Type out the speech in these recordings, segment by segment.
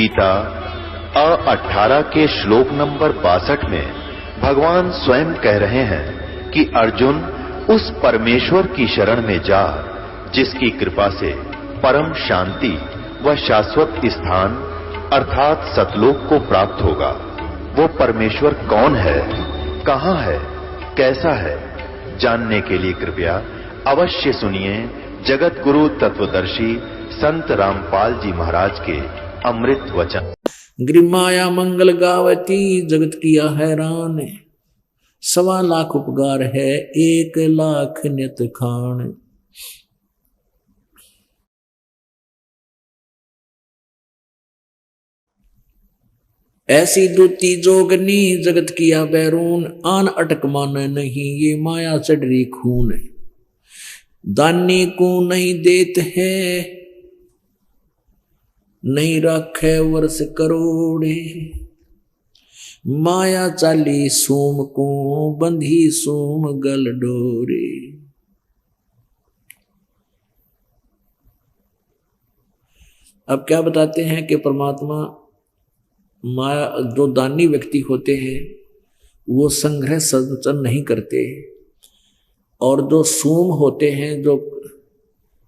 गीता 18 के श्लोक नंबर 62 में भगवान स्वयं कह रहे हैं कि अर्जुन उस परमेश्वर की शरण में जा जिसकी कृपा से परम शांति व शाश्वत स्थान अर्थात सतलोक को प्राप्त होगा। वो परमेश्वर कौन है, कहां है, कैसा है, जानने के लिए कृपया अवश्य सुनिए जगत गुरु तत्वदर्शी संत रामपाल जी महाराज के अमृत वचन। ग्रीमाया मंगल गावती जगत किया हैरान, 1.25 लाख उपकार है 1 लाख नित खान। ऐसी दूती जोगनी जगत किया बैरून, आन अटक मान नहीं ये माया चढ़ी खून। दानी को नहीं देत है नहीं राखे वर्ष करोड़े, माया चाली सोम को बंधी सोम गल डोरे। अब क्या बताते हैं कि परमात्मा माया जो दानी व्यक्ति होते हैं वो संग्रह संचन नहीं करते, और जो सूम होते हैं जो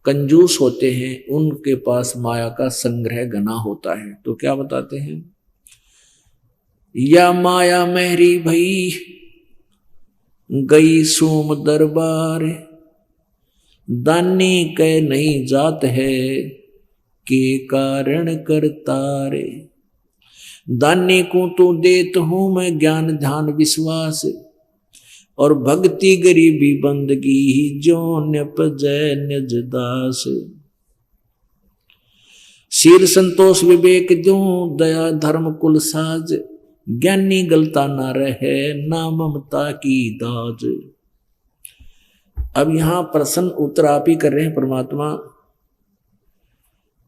कंजूस होते हैं उनके पास माया का संग्रह घना होता है। तो क्या बताते हैं, या माया मेहरी भई गई सोम दरबार, दानी कह नहीं जात है के कारण करतारे। दानी को तो देत हूं मैं ज्ञान ध्यान विश्वास, और भक्ति गरीबी बंदगी जो न्यपजय निज दास। शील संतोष विवेक जो दया धर्म कुल साज, ज्ञानी गलता ना रहे ना ममता की दाज। अब यहां प्रश्न उत्तर आप ही कर रहे हैं परमात्मा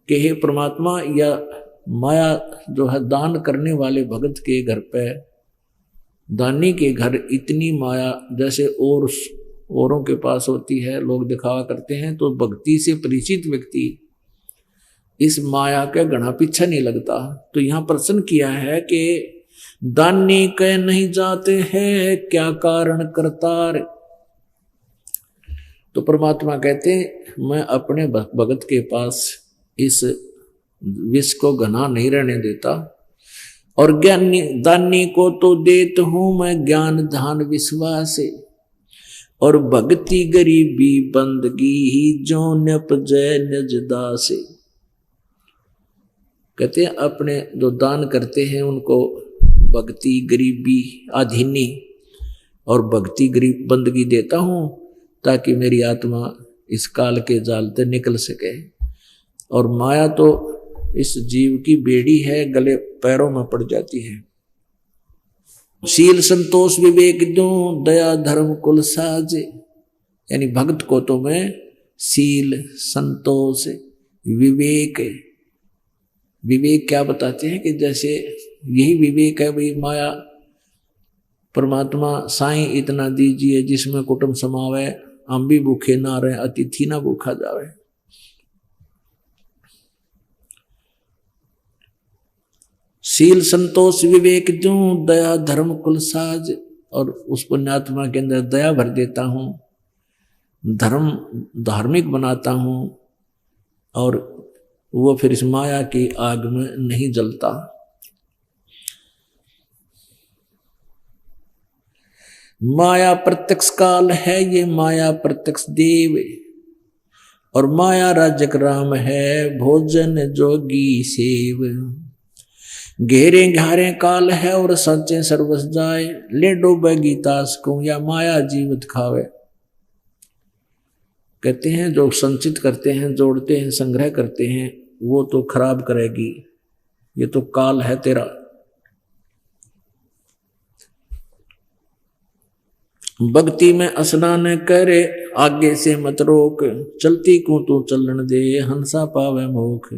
के, हे परमात्मा या माया जो है दान करने वाले भगत के घर पे, दानी के घर इतनी माया जैसे औरों के पास होती है, लोग दिखावा करते हैं, तो भक्ति से परिचित व्यक्ति इस माया के घना पीछे नहीं लगता। तो यहां प्रश्न किया है कि दानी कह नहीं जाते हैं क्या कारण करतार। तो परमात्मा कहते मैं अपने भगत के पास इस विष को घना नहीं रहने देता, और ज्ञानी दानी को तो देत हूं मैं ज्ञान ध्यान विश्वास, और भक्ति गरीबी बंदगी ही जो न्यपजय निज दास। कहते हैं अपने जो दान करते हैं उनको भक्ति गरीबी आधीनी और भक्ति गरीब बंदगी देता हूं ताकि मेरी आत्मा इस काल के जाल से निकल सके। और माया तो इस जीव की बेड़ी है, गले पैरों में पड़ जाती है। शील संतोष विवेक दो दया धर्म कुल साज, यानी भक्त को तो मैं शील संतोष विवेक, विवेक क्या बताते हैं कि जैसे यही विवेक है भाई माया परमात्मा साईं इतना दीजिए जिसमें कुटुंब समावे, हम भी भूखे ना रहे अतिथि ना भूखा जावे। शील संतोष विवेक दूं दया धर्म कुल साज, और उस पुण्यात्मा के अंदर दया भर देता हूं, धर्म धार्मिक बनाता हूं, और वो फिर इस माया की आग में नहीं जलता। माया प्रत्यक्ष काल है ये माया प्रत्यक्ष देव, और माया राजक राम है भोजन जोगी सेव। घेरे घारे काल है और सच्चे सर्वस जाए, ले डूबे गीतास को या माया जीवित खावे। कहते हैं जो संचित करते हैं, जोड़ते हैं, संग्रह करते हैं, वो तो खराब करेगी, ये तो काल है तेरा। भक्ति में स्नान करे आगे से मत रोक, चलती को तू चलन दे हंसा पावे मोख।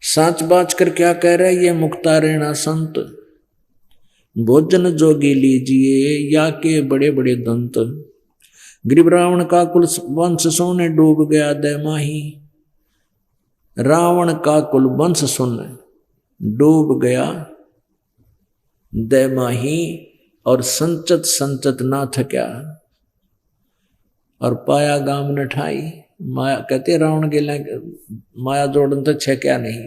साच बाच कर क्या कह रहे ये मुक्ता रहना संत, भोजन जोगी लीजिए या के बड़े बड़े दंत। गरीब रावण का कुल वंश सोने डूब गया दय माही, रावण का कुल वंश सुन डूब गया दैमाही, और संचत संचत ना थक्या, और पाया गाम न ठाई। माया कहते रावण के माया जोड़न तो छे क्या नहीं,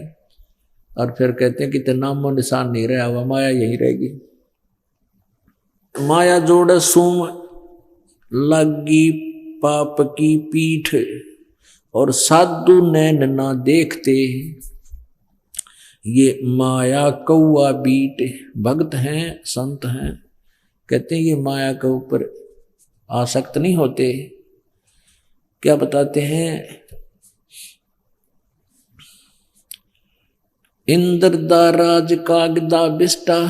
और फिर कहते हैं कि ते नामो निशान नहीं रहा हुआ, माया यही रहेगी। माया जोड़ सुम लगी पाप की पीठ, और साधु नैन ना देखते, ये माया कौआ बीट। भक्त हैं, संत हैं, कहते हैं ये माया के ऊपर आसक्त नहीं होते। क्या बताते हैं, इंद्र दा राज कागदा बिष्टा।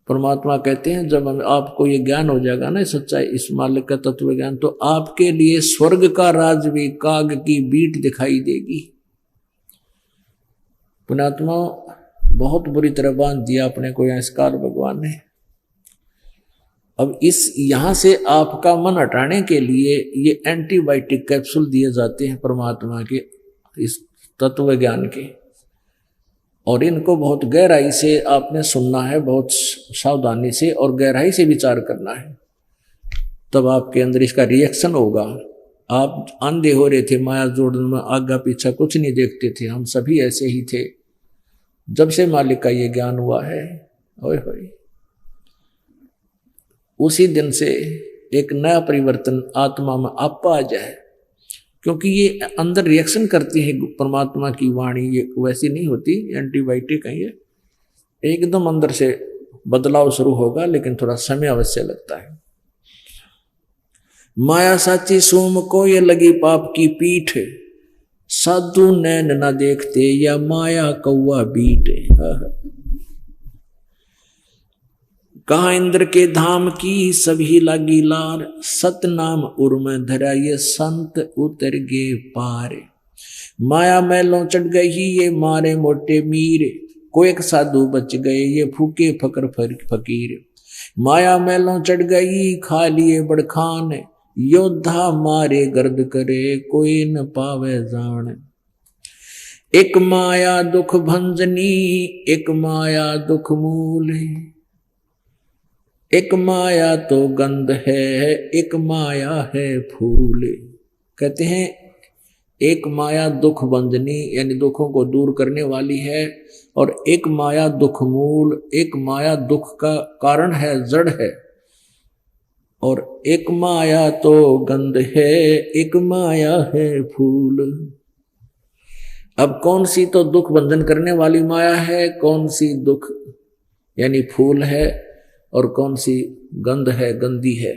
परमात्मा कहते हैं जब आपको ये ज्ञान हो जाएगा ना, सच्चाई इस मालिक का तत्व ज्ञान, तो आपके लिए स्वर्ग का राज भी काग की बीट दिखाई देगी। पुण्यात्मा बहुत बुरी तरह बांध दिया अपने को यहाँ इस काल भगवान ने। अब इस यहां से आपका मन हटाने के लिए ये एंटीबायोटिक कैप्सूल दिए जाते हैं परमात्मा के इस तत्व ज्ञान के, और इनको बहुत गहराई से आपने सुनना है, बहुत सावधानी से और गहराई से विचार करना है, तब आपके अंदर इसका रिएक्शन होगा। आप अंधे हो रहे थे माया जोड़ने में, आगे पीछे कुछ नहीं देखते थे, हम सभी ऐसे ही थे। जब से मालिक का ये ज्ञान हुआ है, ओए होए, उसी दिन से एक नया परिवर्तन आत्मा में आपा आ जाए, क्योंकि ये अंदर रिएक्शन करती है परमात्मा की वाणी, ये वैसी नहीं होती एंटीबायोटिक है, ये एकदम अंदर से बदलाव शुरू होगा, लेकिन थोड़ा समय अवश्य लगता है। माया साची सोम को ये लगी पाप की पीठ, साधु नैन न देखते, या माया कौआ बीट। कहा इंद्र के धाम की सभी लागी लार, सतनाम उर्म धरा ये संत उतर गे पार। माया मैलों चढ़ गई ये मारे मोटे मीर, को एक साधु बच गए ये फूके फकर फकीर। माया मैलों चढ़ गई खा लिए बड़खान, योद्धा मारे गर्द करे कोई न पावे जान। एक माया दुख भंजनी एक माया दुख मूल, एक माया तो गंध है एक माया है फूल। कहते हैं एक माया दुख बंधनी यानी दुखों को दूर करने वाली है, और एक माया दुख मूल, एक माया दुख का कारण है, जड़ है, और एक माया तो गंध है एक माया है फूल। अब कौन सी तो दुख बंधन करने वाली माया है, कौन सी दुख यानी फूल है, और कौन सी गंध है, गंदी है।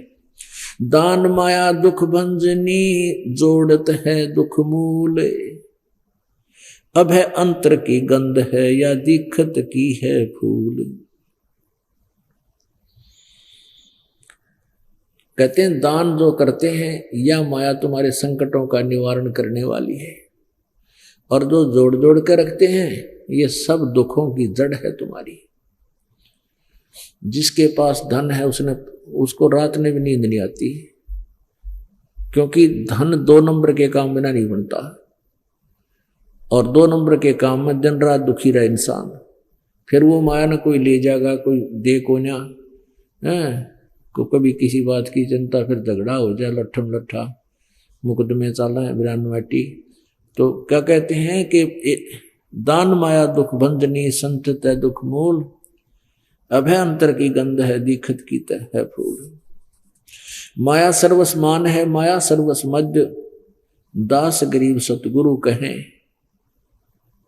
दान माया दुख भंजनी जोड़त है दुख मूल, अब है अंतर की गंध है या दिखत की है फूल। कहते हैं दान जो करते हैं या माया तुम्हारे संकटों का निवारण करने वाली है, और जो जोड़ जोड़ कर रखते हैं ये सब दुखों की जड़ है तुम्हारी। जिसके पास धन है उसको रात में भी नींद नहीं आती, क्योंकि धन 2 नंबर के काम बिना नहीं बनता, और 2 नंबर के काम में दिन रात दुखी रहे इंसान। फिर वो माया न कोई ले जाएगा, कोई दे को ना को कभी किसी बात की चिंता, फिर झगड़ा हो जाए, लट्ठम लट्ठा मुकदमे चला है बिरानवाटी। तो क्या कहते हैं कि दान माया दुख भंजनी संचित है दुख मूल, अभय अंतर की गंध है दिखत की तह है फूल। माया सर्वस्मान है माया सर्वस मध्य, दास गरीब सतगुरु कहें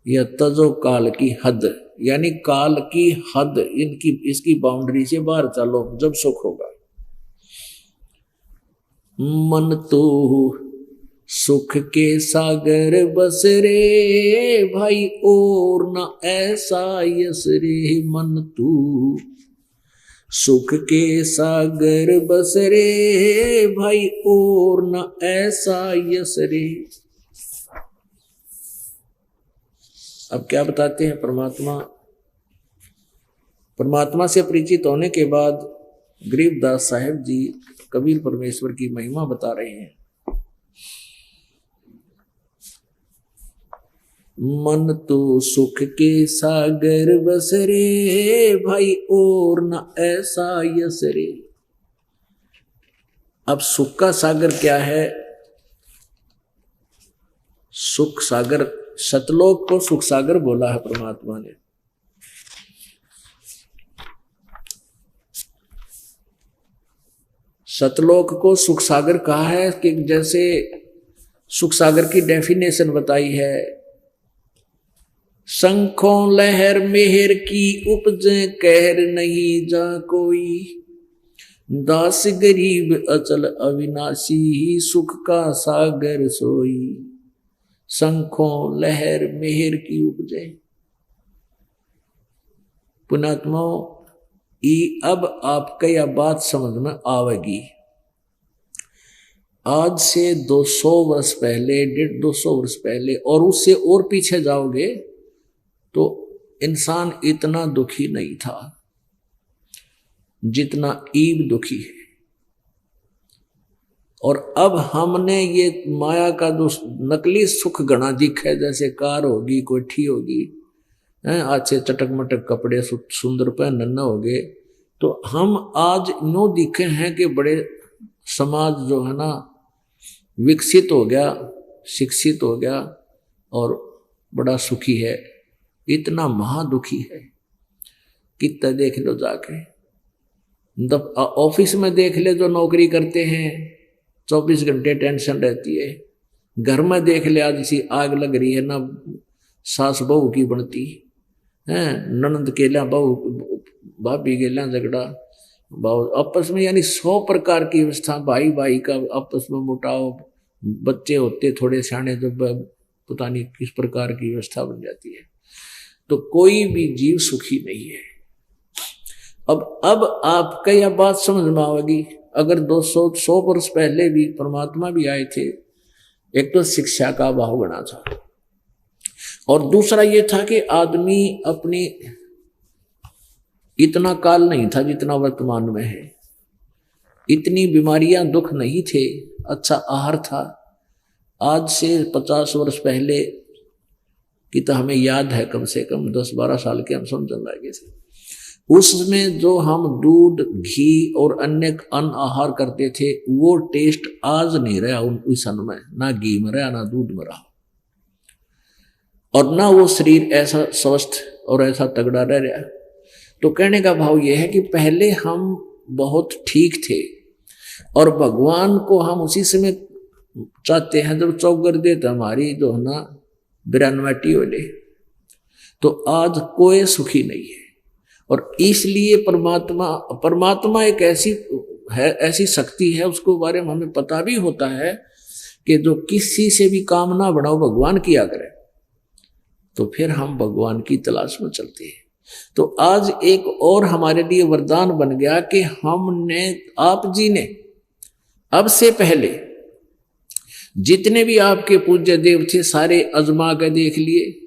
यह तजो काल की हद, यानी काल की हद इसकी बाउंड्री से बाहर चलो जब सुख होगा। मन तो सुख के सागर बस रे भाई और न ऐसा यस रे। मन तू सुख के सागर बस रे भाई और न ऐसा यस रे। अब क्या बताते हैं परमात्मा से परिचित होने के बाद गरीबदास साहब जी कबीर परमेश्वर की महिमा बता रहे हैं। मन तो सुख के सागर बसरे भाई और न ऐसा यसरे। अब सुख का सागर क्या है? सुख सागर, सतलोक को सुख सागर बोला है परमात्मा ने। सतलोक को सुख सागर कहा है कि जैसे सुख सागर की डेफिनेशन बताई है, शंखों लहर मेहर की उपजे कहर नहीं जा कोई, दास गरीब अचल अविनाशी सुख का सागर सोई। शंखों लहर मेहर की उपजे। पुणात्माओं, अब आपका यह बात समझ में आवेगी। आज से 200 वर्ष पहले, 150 वर्ष पहले और उससे और पीछे जाओगे तो इंसान इतना दुखी नहीं था जितना ईब दुखी है। और अब हमने ये माया का जो नकली सुख गणा दिखा है, जैसे कार होगी, कोठी होगी, अच्छे चटक मटक कपड़े सुंदर पहनना हो गए, तो हम आज यूं दिखे हैं कि बड़े समाज जो है ना विकसित हो गया, शिक्षित हो गया और बड़ा सुखी है। इतना महादुखी है। कितना देख लो जाके, ऑफिस में देख ले जो नौकरी करते हैं, 24 घंटे टेंशन रहती है। घर में देख ले, आज सी आग लग रही है ना, सास बहू की बनती है, ननद के लिया बहू, भाभी के लिया झगड़ा, आपस में, यानी 100 प्रकार की व्यवस्था, भाई भाई का आपस में मुटाव, बच्चे होते थोड़े सियाने जब पता नहीं किस प्रकार की व्यवस्था बन जाती है। तो कोई भी जीव सुखी नहीं है। अब आपका यह बात समझ में आएगी। अगर 200 वर्ष पहले भी परमात्मा भी आए थे, एक तो शिक्षा का अभाव बना था और दूसरा ये था कि आदमी अपनी, इतना काल नहीं था जितना वर्तमान में है, इतनी बीमारियां, दुख नहीं थे, अच्छा आहार था। आज से 50 वर्ष पहले की तो हमें याद है, कम से कम 10-12 साल के हम समझने लगे थे। उसमें जो हम दूध, घी और अन्य अन्न आहार करते थे, वो टेस्ट आज नहीं रहा उस सन में, ना घी में रहा, ना दूध में रहा, और ना वो शरीर ऐसा स्वस्थ और ऐसा तगड़ा रह रहा। तो कहने का भाव यह है कि पहले हम बहुत ठीक थे और भगवान को हम उसी समय चाहते हैं जब चौगर देते हमारी जो है ना 92 वाले। तो आज कोई सुखी नहीं है और इसलिए परमात्मा एक ऐसी शक्ति है, उसको बारे में हमें पता भी होता है कि जो किसी से भी काम ना बढ़ाओ, भगवान किया करे, तो फिर हम भगवान की तलाश में चलते हैं। तो आज एक और हमारे लिए वरदान बन गया कि हमने, आप जी ने अब से पहले जितने भी आपके पूज्य देव थे सारे अजमा के देख लिए,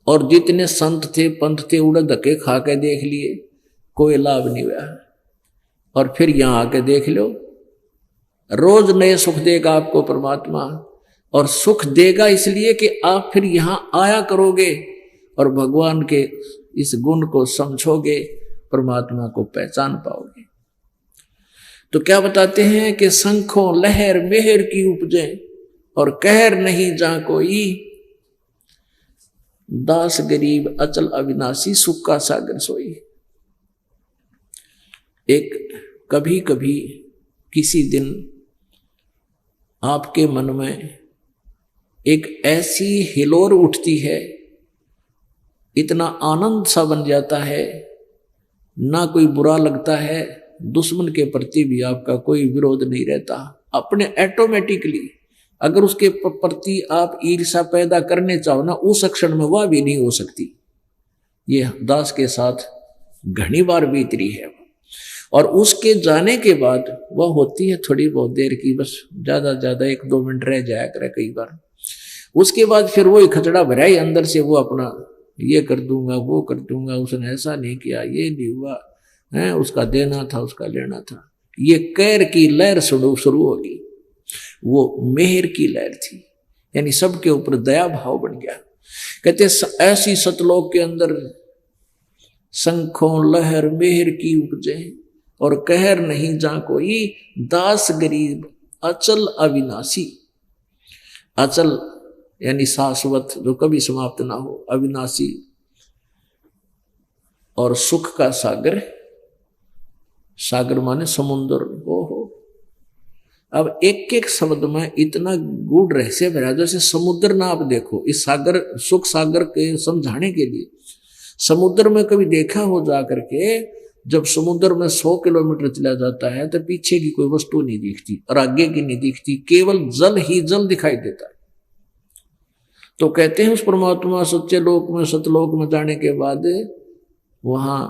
और जितने संत थे, पंथ थे, उड़ धक्के खा के देख लिए, कोई लाभ नहीं हुआ। और फिर यहां आके देख लो, रोज नए सुख देगा आपको परमात्मा, और सुख देगा इसलिए कि आप फिर यहां आया करोगे और भगवान के इस गुण को समझोगे, परमात्मा को पहचान पाओगे। तो क्या बताते हैं कि शंखों लहर मेहर की उपजे और कहर नहीं जा कोई, दास गरीब अचल अविनाशी सुख का सागर सोई। एक कभी कभी किसी दिन आपके मन में एक ऐसी हिलोर उठती है, इतना आनंद सा बन जाता है, ना कोई बुरा लगता है, दुश्मन के प्रति भी आपका कोई विरोध नहीं रहता। अपने ऑटोमेटिकली अगर उसके प्रति आप ईर्ष्या पैदा करने चाहो ना, उस क्षण में वह भी नहीं हो सकती। ये दास के साथ घनी बार बीत रही है। और उसके जाने के बाद वह होती है थोड़ी बहुत देर की, बस ज्यादा 1-2 मिनट रह जाया करे कई बार। उसके बाद फिर वही खचड़ा भरा ही अंदर से, वो अपना ये कर दूंगा, वो कर दूंगा, उसने ऐसा नहीं किया, ये नहीं हुआ है, उसका देना था, उसका लेना था। ये कैर की लहर शुरू होगी। वो मेहर की लहर थी, यानी सबके ऊपर दया भाव बन गया। कहते ऐसी सतलोक के अंदर शंखों लहर मेहर की उपजे और कहर नहीं जा कोई, दास गरीब अचल अविनाशी। अचल यानी शाश्वत, जो कभी समाप्त ना हो, अविनाशी और सुख का सागर। सागर माने समुद्र। ओहो, अब एक एक शब्द में इतना गूढ़ रहस्य भरा, जैसे समुद्र ना आप देखो, इस सागर सुख सागर के समझाने के लिए समुद्र में कभी देखा हो जा करके, जब समुद्र में 100 किलोमीटर चला जाता है तो पीछे की कोई वस्तु नहीं दिखती और आगे की नहीं दिखती, केवल जल ही जल दिखाई देता है। तो कहते हैं उस परमात्मा सच्चे लोक में सतलोक में जाने के बाद वहां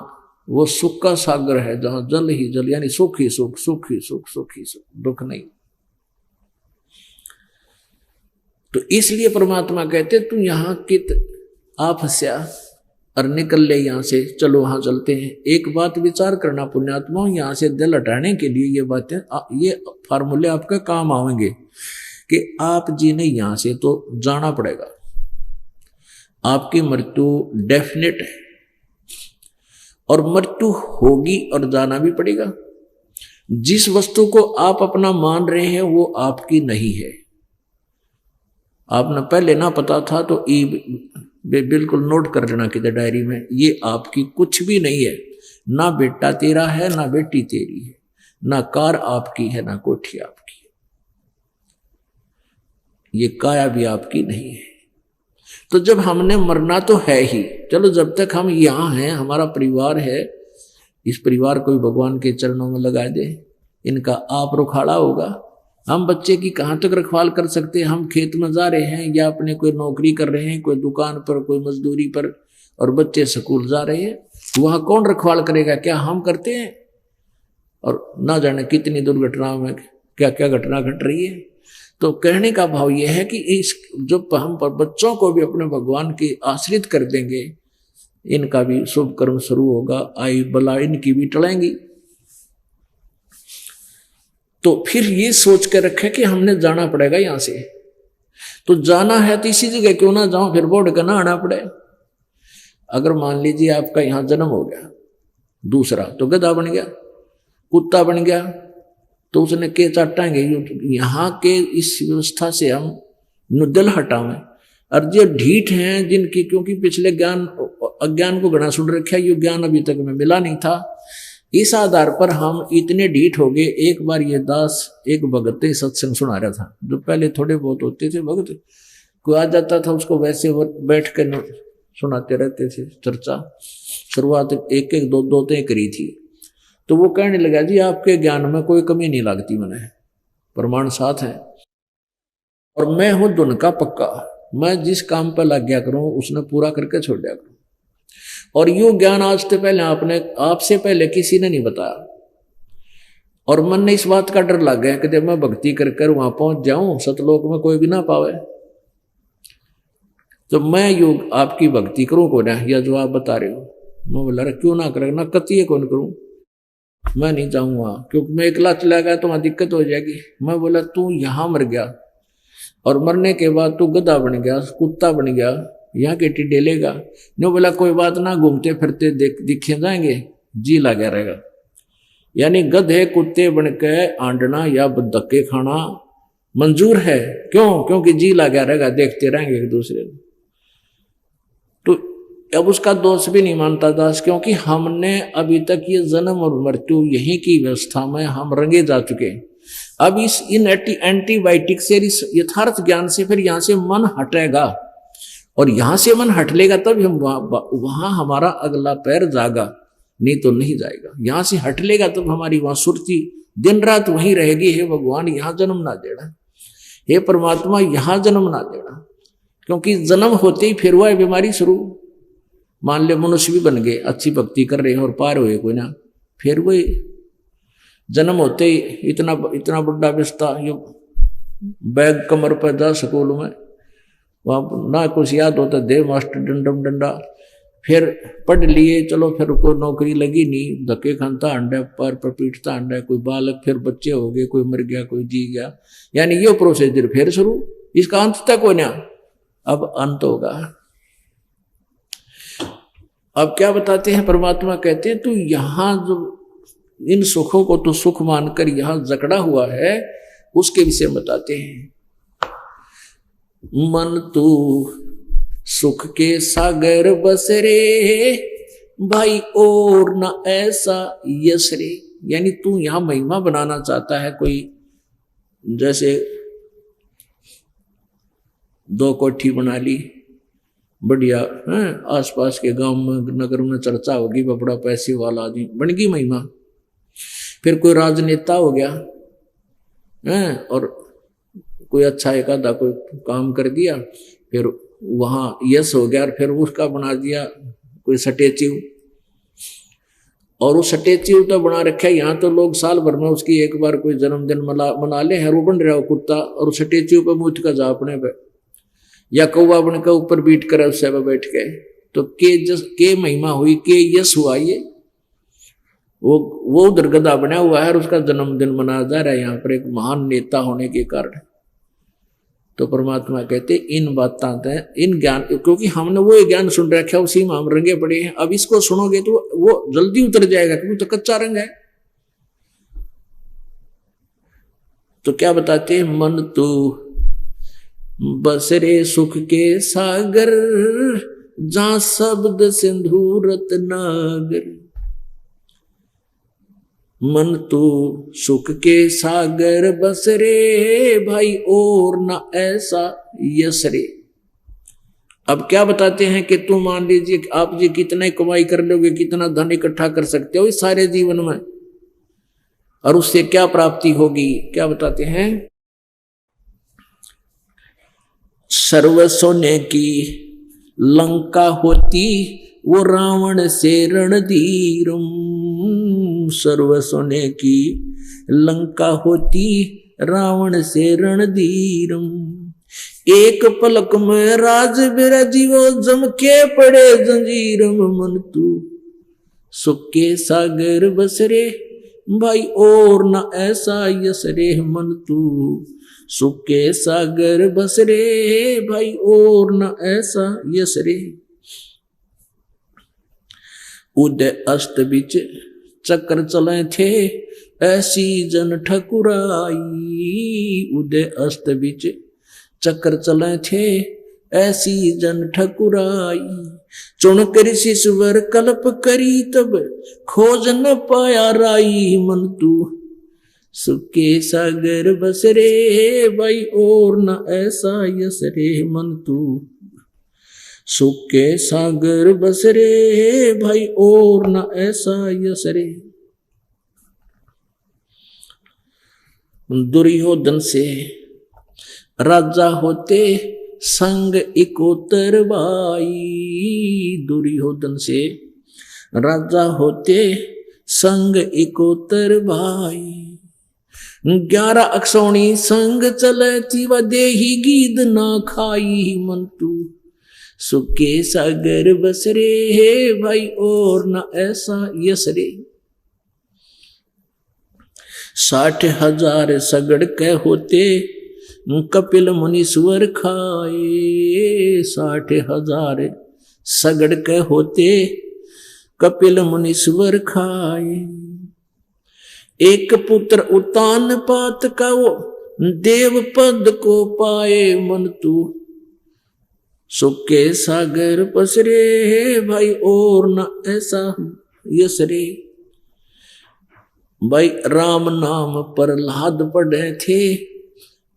वो सुख का सागर है, जहां जल ही जल, यानी सुख ही सुख, सुख ही सुख, सुख ही सुख, दुख नहीं। तो इसलिए परमात्मा कहते तू यहां कित आप हंस्या और निकल ले यहां से, चलो वहां चलते हैं। एक बात विचार करना पुण्यात्मा, यहां से दिल हटाने के लिए ये बातें, ये फार्मूले आपके काम आएंगे कि आप जी ने यहां से तो जाना पड़ेगा। आपकी मृत्यु डेफिनेट है और मृत्यु होगी और जाना भी पड़ेगा। जिस वस्तु को आप अपना मान रहे हैं वो आपकी नहीं है। आपने पहले ना पता था तो बिल्कुल नोट कर लेना किधर डायरी में, ये आपकी कुछ भी नहीं है। ना बेटा तेरा है, ना बेटी तेरी है, ना कार आपकी है, ना कोठी आपकी है, ये काया भी आपकी नहीं है। तो जब हमने मरना तो है ही, चलो जब तक हम यहां हैं, हमारा परिवार है, इस परिवार को भी भगवान के चरणों में लगा दे, इनका आप रुखाड़ा होगा। हम बच्चे की कहाँ तक रखवाल कर सकते हैं? हम खेत में जा रहे हैं या अपने कोई नौकरी कर रहे हैं, कोई दुकान पर, कोई मजदूरी पर, और बच्चे स्कूल जा रहे हैं, वहां कौन रखवाल करेगा? क्या हम करते हैं? और ना जाने कितनी दुर्घटनाओं में क्या क्या घटना घट रही है। तो कहने का भाव यह है कि इस जो हम पर बच्चों को भी अपने भगवान के आश्रित कर देंगे, इनका भी शुभ कर्म शुरू होगा, आई बला इनकी भी टलेंगी। तो फिर ये सोच कर रखे कि हमने जाना पड़ेगा यहां से। तो जाना है तो इसी जगह क्यों ना जाऊं, फिर बोर्ड का ना आना पड़े। अगर मान लीजिए आपका यहां जन्म हो गया, दूसरा तो गधा बन गया, कुत्ता बन गया, तो उसने के चाटाएंगे। यहाँ के इस व्यवस्था से हम दिल हटावें। और जो ढीठ हैं जिनकी, क्योंकि पिछले ज्ञान अज्ञान को घना सुन रखा, ये ज्ञान अभी तक में मिला नहीं था, इस आधार पर हम इतने ढीठ हो गए। एक बार ये दास एक भगत सत्संग सुना रहा था, जो पहले थोड़े बहुत होते थे भगत, कोई आ जाता था उसको वैसे बैठ कर सुनाते रहते थे चर्चा। शुरुआत एक एक दो करी थी। तो वो कहने लगा जी आपके ज्ञान में कोई कमी नहीं लगती, मैंने प्रमाण साथ है और मैं हूं धुन का पक्का, मैं जिस काम पर लग गया करूं उसने पूरा करके छोड़ दिया करूं। और यो ज्ञान आज से पहले आपसे पहले किसी ने नहीं बताया। और मन ने इस बात का डर लग गया कि जब मैं भक्ति कर कर वहां पहुंच जाऊं, सतलोक में कोई भी ना पावे, तो मैं योग आपकी भक्ति करूं को ना, या जो आप बता रहे हो। मैं बोला क्यों ना करे, ना कतिये कौन करूं, मैं नहीं जाऊंगा क्योंकि मैं अकेला चला गया तो वहां दिक्कत हो जाएगी। मैं बोला तू यहां मर गया और मरने के बाद तू गधा बन गया, कुत्ता बन गया, यहाँ के टिड्डे लेगा। नो बोला कोई बात ना, घूमते फिरते दिखे जाएंगे, जी लगा रहेगा। यानी गधे कुत्ते बन के आंडना या धक्के खाना मंजूर है। क्यों? क्योंकि जी लगा रहेगा, देखते रहेंगे एक दूसरे को। तो अब उसका दोष भी नहीं मानता दास, क्योंकि हमने अभी तक ये जन्म और मृत्यु यही की व्यवस्था में हम रंगे जा चुके। अब इन एंटीबायोटिक से, इस यथार्थ ज्ञान से फिर यहां से मन हटेगा, और यहां से मन हट लेगा तब हम वहां हमारा अगला पैर जागा, नहीं तो नहीं जाएगा। यहां से हट लेगा तब हमारी वहां सुरती दिन रात वहीं रहेगी। हे भगवान यहां जन्म ना देना, हे परमात्मा यहां जन्म ना देना, क्योंकि जन्म होते ही फिर वह बीमारी शुरू। मान ले मनुष्य भी बन गए, अच्छी भक्ति कर रहे हैं और पार हुए कोई ना, फिर वही जन्म होते ही इतना बड़ा बिस्ता, ये बैग कमर पर जा स्कूल में, वहां ना कुछ याद होता, दे मास्टर डंडम डंडा, फिर पढ़ लिए, चलो फिर कोई नौकरी लगी नहीं, धक्के खानता अंडा, पैर पर पीटता अंडा, कोई बालक, फिर बच्चे हो गए, कोई मर गया, कोई जी गया, यानी ये प्रोसीजर फिर शुरू। इसका अंत तक हो ना, अब अंत होगा। अब क्या बताते हैं परमात्मा, कहते हैं तू यहां जो इन सुखों को तो सुख मानकर यहां जकड़ा हुआ है उसके विषय बताते हैं। मन तू सुख के सागर बस रे भाई और न ऐसा यश रे। यानी तू यहां महिमा बनाना चाहता है, कोई जैसे 2 कोठी बना ली बढ़िया है, आसपास के गांव में नगर में चर्चा होगी, बड़ा पैसे वाला आदमी बन गई महिमा। फिर कोई राजनेता हो गया है और कोई अच्छा एक आधा कोई काम कर दिया, फिर वहां यश हो गया, और फिर उसका बना दिया कोई स्टैच्यू, और वो स्टैच्यू तो बना रखा है। यहाँ तो लोग साल भर में उसकी एक बार कोई जन्मदिन मना ले, है वो बन रहा हो कुत्ता, और स्टैच्यू पे मूठ का जा अपने पे, या कौवा बन के ऊपर बीट करे उससे पे बैठ के, तो के महिमा हुई, के यश हुआ। ये वो उधर गधा बना हुआ है और उसका जन्मदिन मनाया जा रहा है यहाँ पर एक महान नेता होने के कारण। तो परमात्मा कहते इन बातें, इन ज्ञान, क्योंकि हमने वो ज्ञान सुन रखा है उसी में हम रंगे पड़े हैं, अब इसको सुनोगे तो वो जल्दी उतर जाएगा क्योंकि तो कच्चा रंग है। तो क्या बताते हैं, मन तू बस रे सुख के सागर जहां शब्द सिंधु रत्नागर। मन तू सुख के सागर बस रे भाई और न ऐसा यश रे। अब क्या बताते हैं कि तुम मान लीजिए आप जी कितना कमाई कर लोगे, कितना धन इकट्ठा कर सकते हो इस सारे जीवन में, और उससे क्या प्राप्ति होगी। क्या बताते हैं, सर्व सोने की लंका होती वो रावण से रणधीरम। सर्व सोने की लंका होती रावण से रणधीरम। एक पलक में राज बिराजी वो जम के पड़े जंजीरम। मन तू सुख के सागर बस रे भाई और न ऐसा यश रे। मन तू सुख के सागर बस रे भाई और न ऐसा यश रे। उदय अस्त बीच चक्र चले थे ऐसी जन ठकुराई। उदय अस्त बीच चक्र चले थे ऐसी जन ठकुराई। चुन कर शिशुवर कल्प करी तब खोज न पाया राई। मन तू सुख के सागर बस रे भाई और न ऐसा यश रे। मन तू सुख के सागर बस रे भाई और न ऐसा यश रे। दुर्योधन से राजा होते संग इकोतर भाई। दुर्योधन से राजा होते संग इकोतर भाई। 11 अक्षौणी संग चले थी देही गीद ना खाई। मन तू सुख के सागर बस रे भाई और न ऐसा यश रे। 60,000 सगड़ के होते कपिल मुनीश्वर खाए। 60,000 सगड़ के होते कपिल मुनीश्वर खाए। एक पुत्र उतान पात का वो देव पद को पाए। मन तू सुख के सागर बस रे भाई और न ऐसा यश रे। भाई राम नाम प्रहलाद पढ़े थे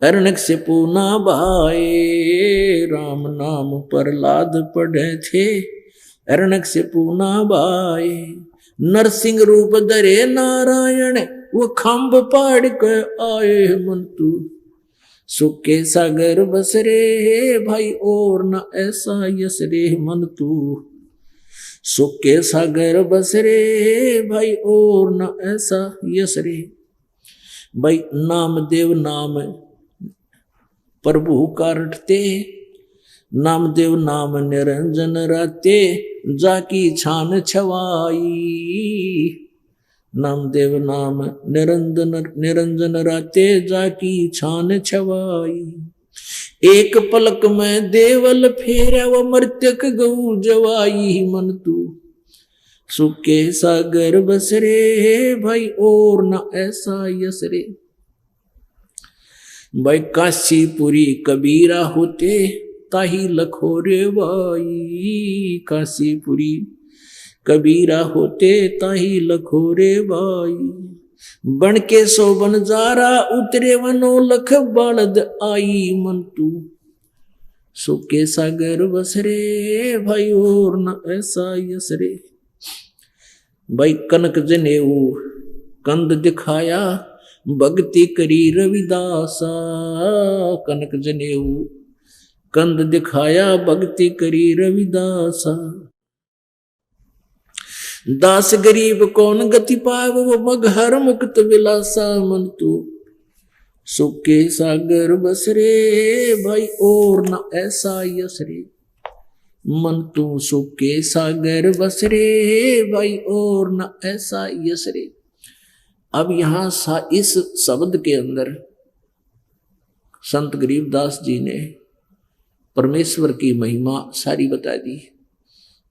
अरण्यक से पूना भाई। राम नाम प्रहलाद पढ़े थे अरण्यक से पूना भाई। नरसिंह रूप धरे नारायण वो खम्भ पाड़ के आए। मन तू सुख के सागर बस रे भाई और न ऐसा यश रे। मन तू सुख के सागर बस रे भाई और न ऐसा यश रे। भाई नामदेव नाम प्रभु का रटते। नामदेव नाम निरंजन राते जाकी छान छवाई। नामदेव नाम निरंजन राते जाकी छान छवाई। एक पलक में देवल फेरा व मृत्यक गऊ जवाई। मन तू सुख के सागर बस रे भाई और न ऐसा यस रे। भाई काशीपुरी कबीरा होते ताही लखो रे भाई, काशीपुरी कबीरा होते ताही लखो रे भाई। बन के सो बन जारा उतरे वनो लख बालद आई मन तू। सुख के सागर बस रे भाई और न ऐसा यस रे। भाई कनक जनेऊ कंद दिखाया भक्ति करी रविदासा, कनक जनेऊ कंद दिखाया भक्ति करी रविदासा। दास गरीब कौन गति पाव वो मगहर मुक्त विलासा मन तू। सुख के सागर बस रे भाई और न ऐसा यस रे। मन तू सुख के सागर बस रे भाई और न ऐसा यस रे। अब यहां इस शब्द के अंदर संत गरीबदास जी ने परमेश्वर की महिमा सारी बता दी।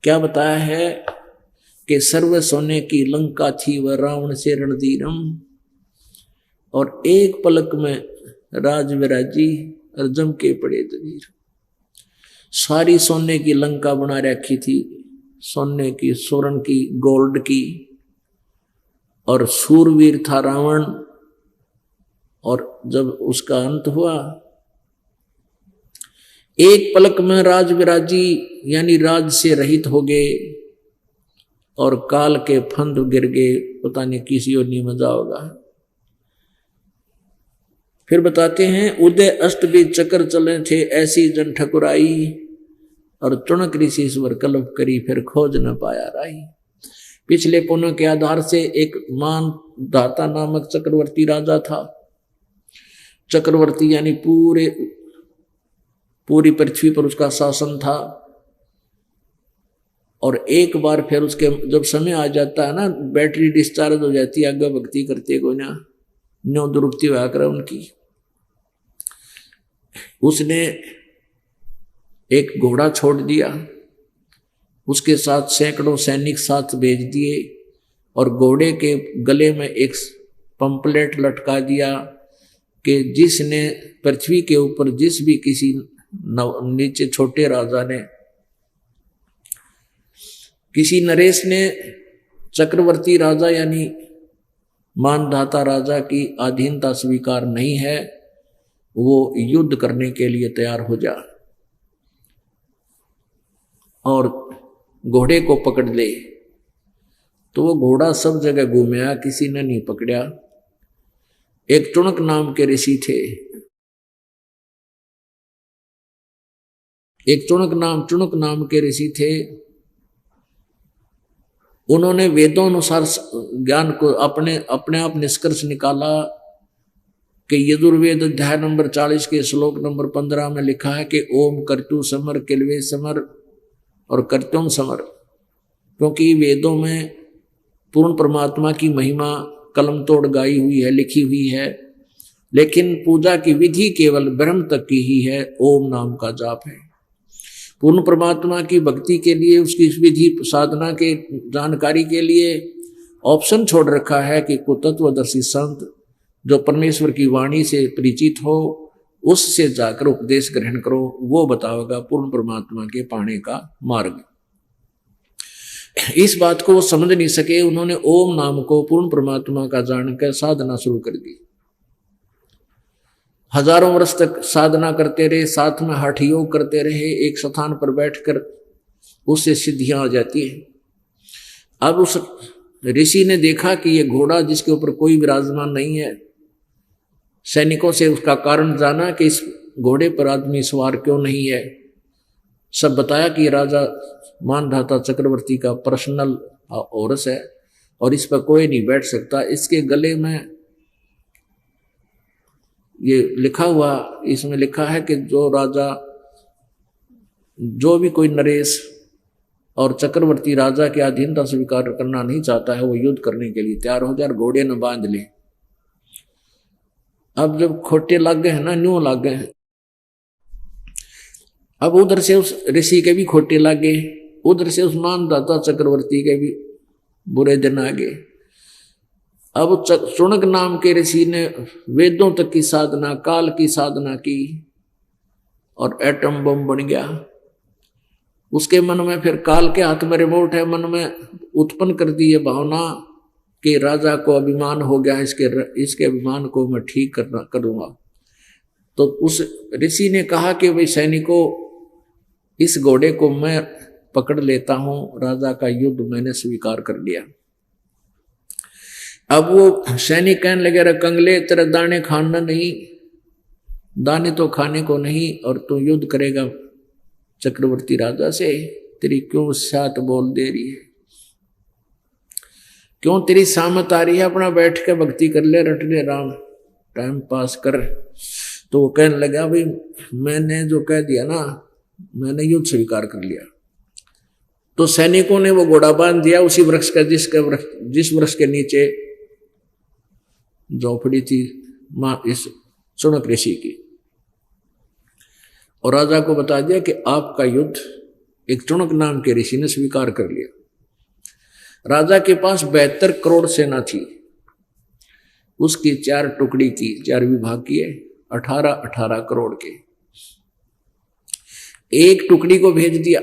क्या बताया है कि सर्व सोने की लंका थी वह रावण से रणधीरम, और एक पलक में राज विराजी और जम के पड़े दबीर। सारी सोने की लंका बना रखी थी, सोने की, स्वर्ण की, गोल्ड की, और सूरवीर था रावण। और जब उसका अंत हुआ, एक पलक में राज विराजी यानी राज से रहित हो गए और काल के फंद गिर गए। पता नहीं किसी और नहीं मजा होगा। फिर बताते हैं उदय अष्ट भी चक्र चले थे ऐसी जन ठकुराई, और चुनक ऋषि ईश्वर कल्प करी फिर खोज न पाया राही। पिछले पुनः के आधार से एक मान दाता नामक चक्रवर्ती राजा था। चक्रवर्ती यानी पूरी पृथ्वी पर उसका शासन था। और एक बार फिर उसके जब समय आ जाता है ना, बैटरी डिस्चार्ज हो जाती है, आगे भक्ति करते को ना न्यो दुरुक्ति हुआ कर उनकी। उसने एक घोड़ा छोड़ दिया, उसके साथ सैकड़ों सैनिक साथ भेज दिए, और घोड़े के गले में एक पंपलेट लटका दिया कि जिसने पृथ्वी के ऊपर जिस भी किसी नीचे छोटे राजा ने, किसी नरेश ने चक्रवर्ती राजा यानी मानधाता राजा की अधीनता स्वीकार नहीं है, वो युद्ध करने के लिए तैयार हो जा और घोड़े को पकड़ ले। तो वो घोड़ा सब जगह घूमया, किसी ने नहीं पकड़ा। एक चुनक नाम के ऋषि थे, एक चुनक नाम के ऋषि थे। उन्होंने वेदों अनुसार ज्ञान को अपने आप निष्कर्ष निकाला कि यजुर्वेद अध्याय नंबर 40 के श्लोक नंबर 15 में लिखा है कि ओम कर्तु समर किलवे समर और कर्तुम समर। क्योंकि वेदों में पूर्ण परमात्मा की महिमा कलम तोड़ गाई हुई है, लिखी हुई है, लेकिन पूजा की विधि केवल ब्रह्म तक की ही है, ओम नाम का जाप है। पूर्ण परमात्मा की भक्ति के लिए, उसकी विधि साधना के जानकारी के लिए ऑप्शन छोड़ रखा है कि कुतत्वदर्शी संत जो परमेश्वर की वाणी से परिचित हो उससे जाकर उपदेश ग्रहण करो, वो बताओगा पूर्ण परमात्मा के पाने का मार्ग। इस बात को वो समझ नहीं सके, उन्होंने ओम नाम को पूर्ण परमात्मा का जानकर साधना शुरू कर दी। हजारों वर्ष तक साधना करते रहे, साथ में हठ योग करते रहे, एक स्थान पर बैठकर उससे सिद्धियां आ जाती है। अब उस ऋषि ने देखा कि ये घोड़ा जिसके ऊपर कोई विराजमान नहीं है, सैनिकों से उसका कारण जाना कि इस घोड़े पर आदमी सवार क्यों नहीं है। सब बताया कि राजा मानधाता चक्रवर्ती का पर्सनल औरस है और इस पर कोई नहीं बैठ सकता। इसके गले में ये लिखा हुआ, इसमें लिखा है कि जो राजा, जो भी कोई नरेश और चक्रवर्ती राजा के अधीनता स्वीकार करना नहीं चाहता है, वो युद्ध करने के लिए तैयार हो जाए, घोड़े न बांध ले। अब जब खोटे लग गए हैं ना, न्यू लग गए हैं, अब उधर से उस ऋषि के भी खोटे लग गए, उधर से उस मानदाता चक्रवर्ती के भी बुरे दिन आ गए। अब चुणक नाम के ऋषि ने वेदों तक की साधना, काल की साधना की और एटम बम बन गया। उसके मन में फिर काल के हाथ में रिमोट है, मन में उत्पन्न कर दी ये भावना कि राजा को अभिमान हो गया, इसके अभिमान को मैं ठीक करूंगा। तो उस ऋषि ने कहा कि भाई सैनिकों, इस घोड़े को मैं पकड़ लेता हूं, राजा का युद्ध मैंने स्वीकार कर लिया। अब वो सैनिक कहने लगे, रे कंगले, तेरा दाने खाना नहीं, दाने तो खाने को नहीं, और तू युद्ध करेगा चक्रवर्ती राजा से, तेरी क्यों साथ बोल दे रही है, क्यों तेरी सामत आ रही है, अपना बैठ के भक्ति कर ले, रट ले राम, टाइम पास कर। तो वो कहने लगा, भाई मैंने जो कह दिया ना, मैंने युद्ध स्वीकार कर लिया। तो सैनिकों ने वो घोड़ा बांध दिया उसी वृक्ष का, जिस वृक्ष के नीचे झोपड़ी थी मां इस चुणक ऋषि की, और राजा को बता दिया कि आपका युद्ध एक चुणक नाम के ऋषि ने स्वीकार कर लिया। राजा के पास 72 करोड़ सेना थी, उसकी 4 टुकड़ी की, 4 विभाग किए, 18 करोड़ के। एक टुकड़ी को भेज दिया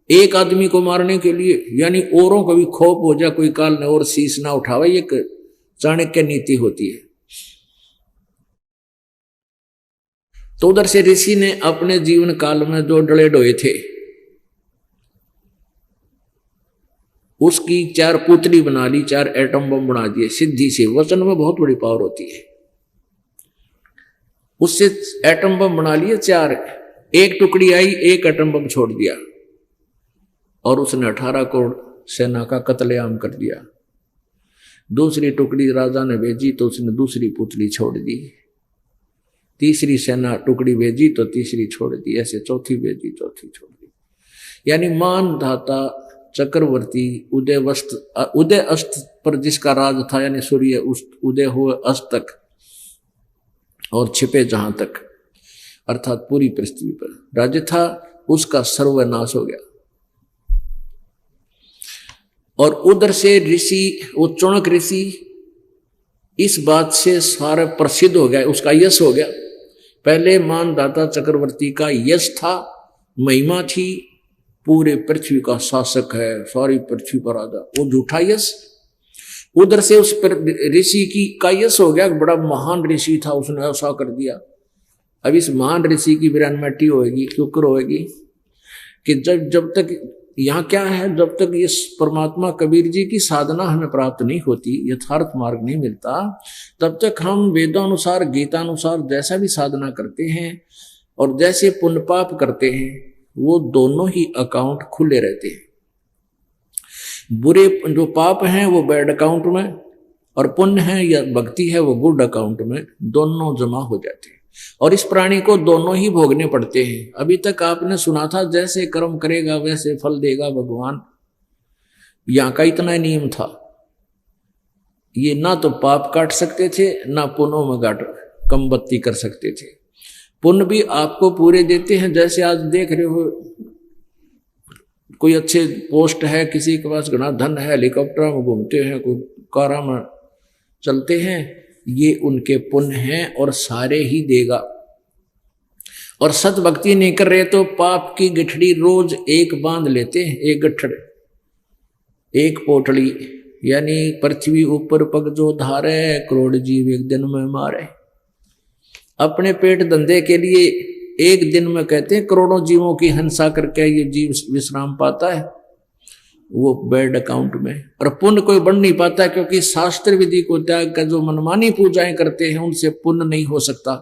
एक आदमी को मारने के लिए, यानी औरों को भी खौफ हो जाए, कोई काल ने और शीश ना उठावा, ये चाणक्य नीति होती है। तो उधर से ऋषि ने अपने जीवन काल में जो डले डोए थे उसकी 4 पुतली बना ली, 4 एटम बम बना दिए सिद्धि से। वचन में बहुत बड़ी पावर होती है। उससे एटम बम बना लिए 4, एक टुकड़ी आई, एक एटम बम छोड़ दिया और उसने 18 करोड़ सेना का कत्लेआम कर दिया। दूसरी टुकड़ी राजा ने भेजी तो उसने दूसरी पुतली छोड़ दी, तीसरी सेना टुकड़ी भेजी तो तीसरी छोड़ दी, ऐसे चौथी भेजी, चौथी छोड़ दी। यानी मानधाता चक्रवर्ती उदय अस्त पर जिसका राज था, यानी सूर्य उदय हुए अस्त तक और छिपे जहां तक, अर्थात पूरी पृथ्वी पर राज्य था, उसका सर्वनाश हो गया। और उधर से ऋषि, वो चुणक ऋषि इस बात से सारे प्रसिद्ध हो गया, उसका यश हो गया। पहले मानदाता चक्रवर्ती का यश था, महिमा थी, पूरे पृथ्वी का शासक है, सारी पृथ्वी पर राजा, वो झूठा यश। उधर से उस पर ऋषि की का यश हो गया, बड़ा महान ऋषि था, उसने ऐसा कर दिया। अब इस महान ऋषि की विरानमटी होगी, शुक्र होगी कि जब तक यहाँ क्या है, जब तक इस परमात्मा कबीर जी की साधना हमें प्राप्त नहीं होती, यथार्थ मार्ग नहीं मिलता, तब तक हम वेदानुसार, गीतानुसार जैसा भी साधना करते हैं और जैसे पुण्य पाप करते हैं, वो दोनों ही अकाउंट खुले रहते हैं। बुरे जो पाप हैं वो बैड अकाउंट में, और पुण्य है या भक्ति है वो गुड अकाउंट में, दोनों जमा हो जाते हैं। और इस प्राणी को दोनों ही भोगने पड़ते हैं। अभी तक आपने सुना था जैसे कर्म करेगा वैसे फल देगा भगवान, यहां का इतना नियम था। ये ना तो पाप काट सकते थे, ना पुण्यों में कम बत्ती कर सकते थे। पुण्य भी आपको पूरे देते हैं, जैसे आज देख रहे हो कोई अच्छे पोस्ट है, किसी के पास घना धन है, हेलीकॉप्टर में घूमते हैं, कोई कारा में चलते हैं, ये उनके पुण्य हैं और सारे ही देगा। और सत भक्ति नहीं कर रहे तो पाप की गठड़ी रोज एक बांध लेते हैं, एक गठड़, एक पोटली, यानी पृथ्वी ऊपर पग जो धारे, करोड़ जीव एक दिन में मारे। अपने पेट धंधे के लिए एक दिन में कहते हैं करोड़ों जीवों की हिंसा करके ये जीव विश्राम पाता है, वो बैड अकाउंट में। और पुण्य कोई बढ़ नहीं पाता, क्योंकि शास्त्र विधि को त्याग कर जो मनमानी पूजाएं करते हैं उनसे पुण्य नहीं हो सकता।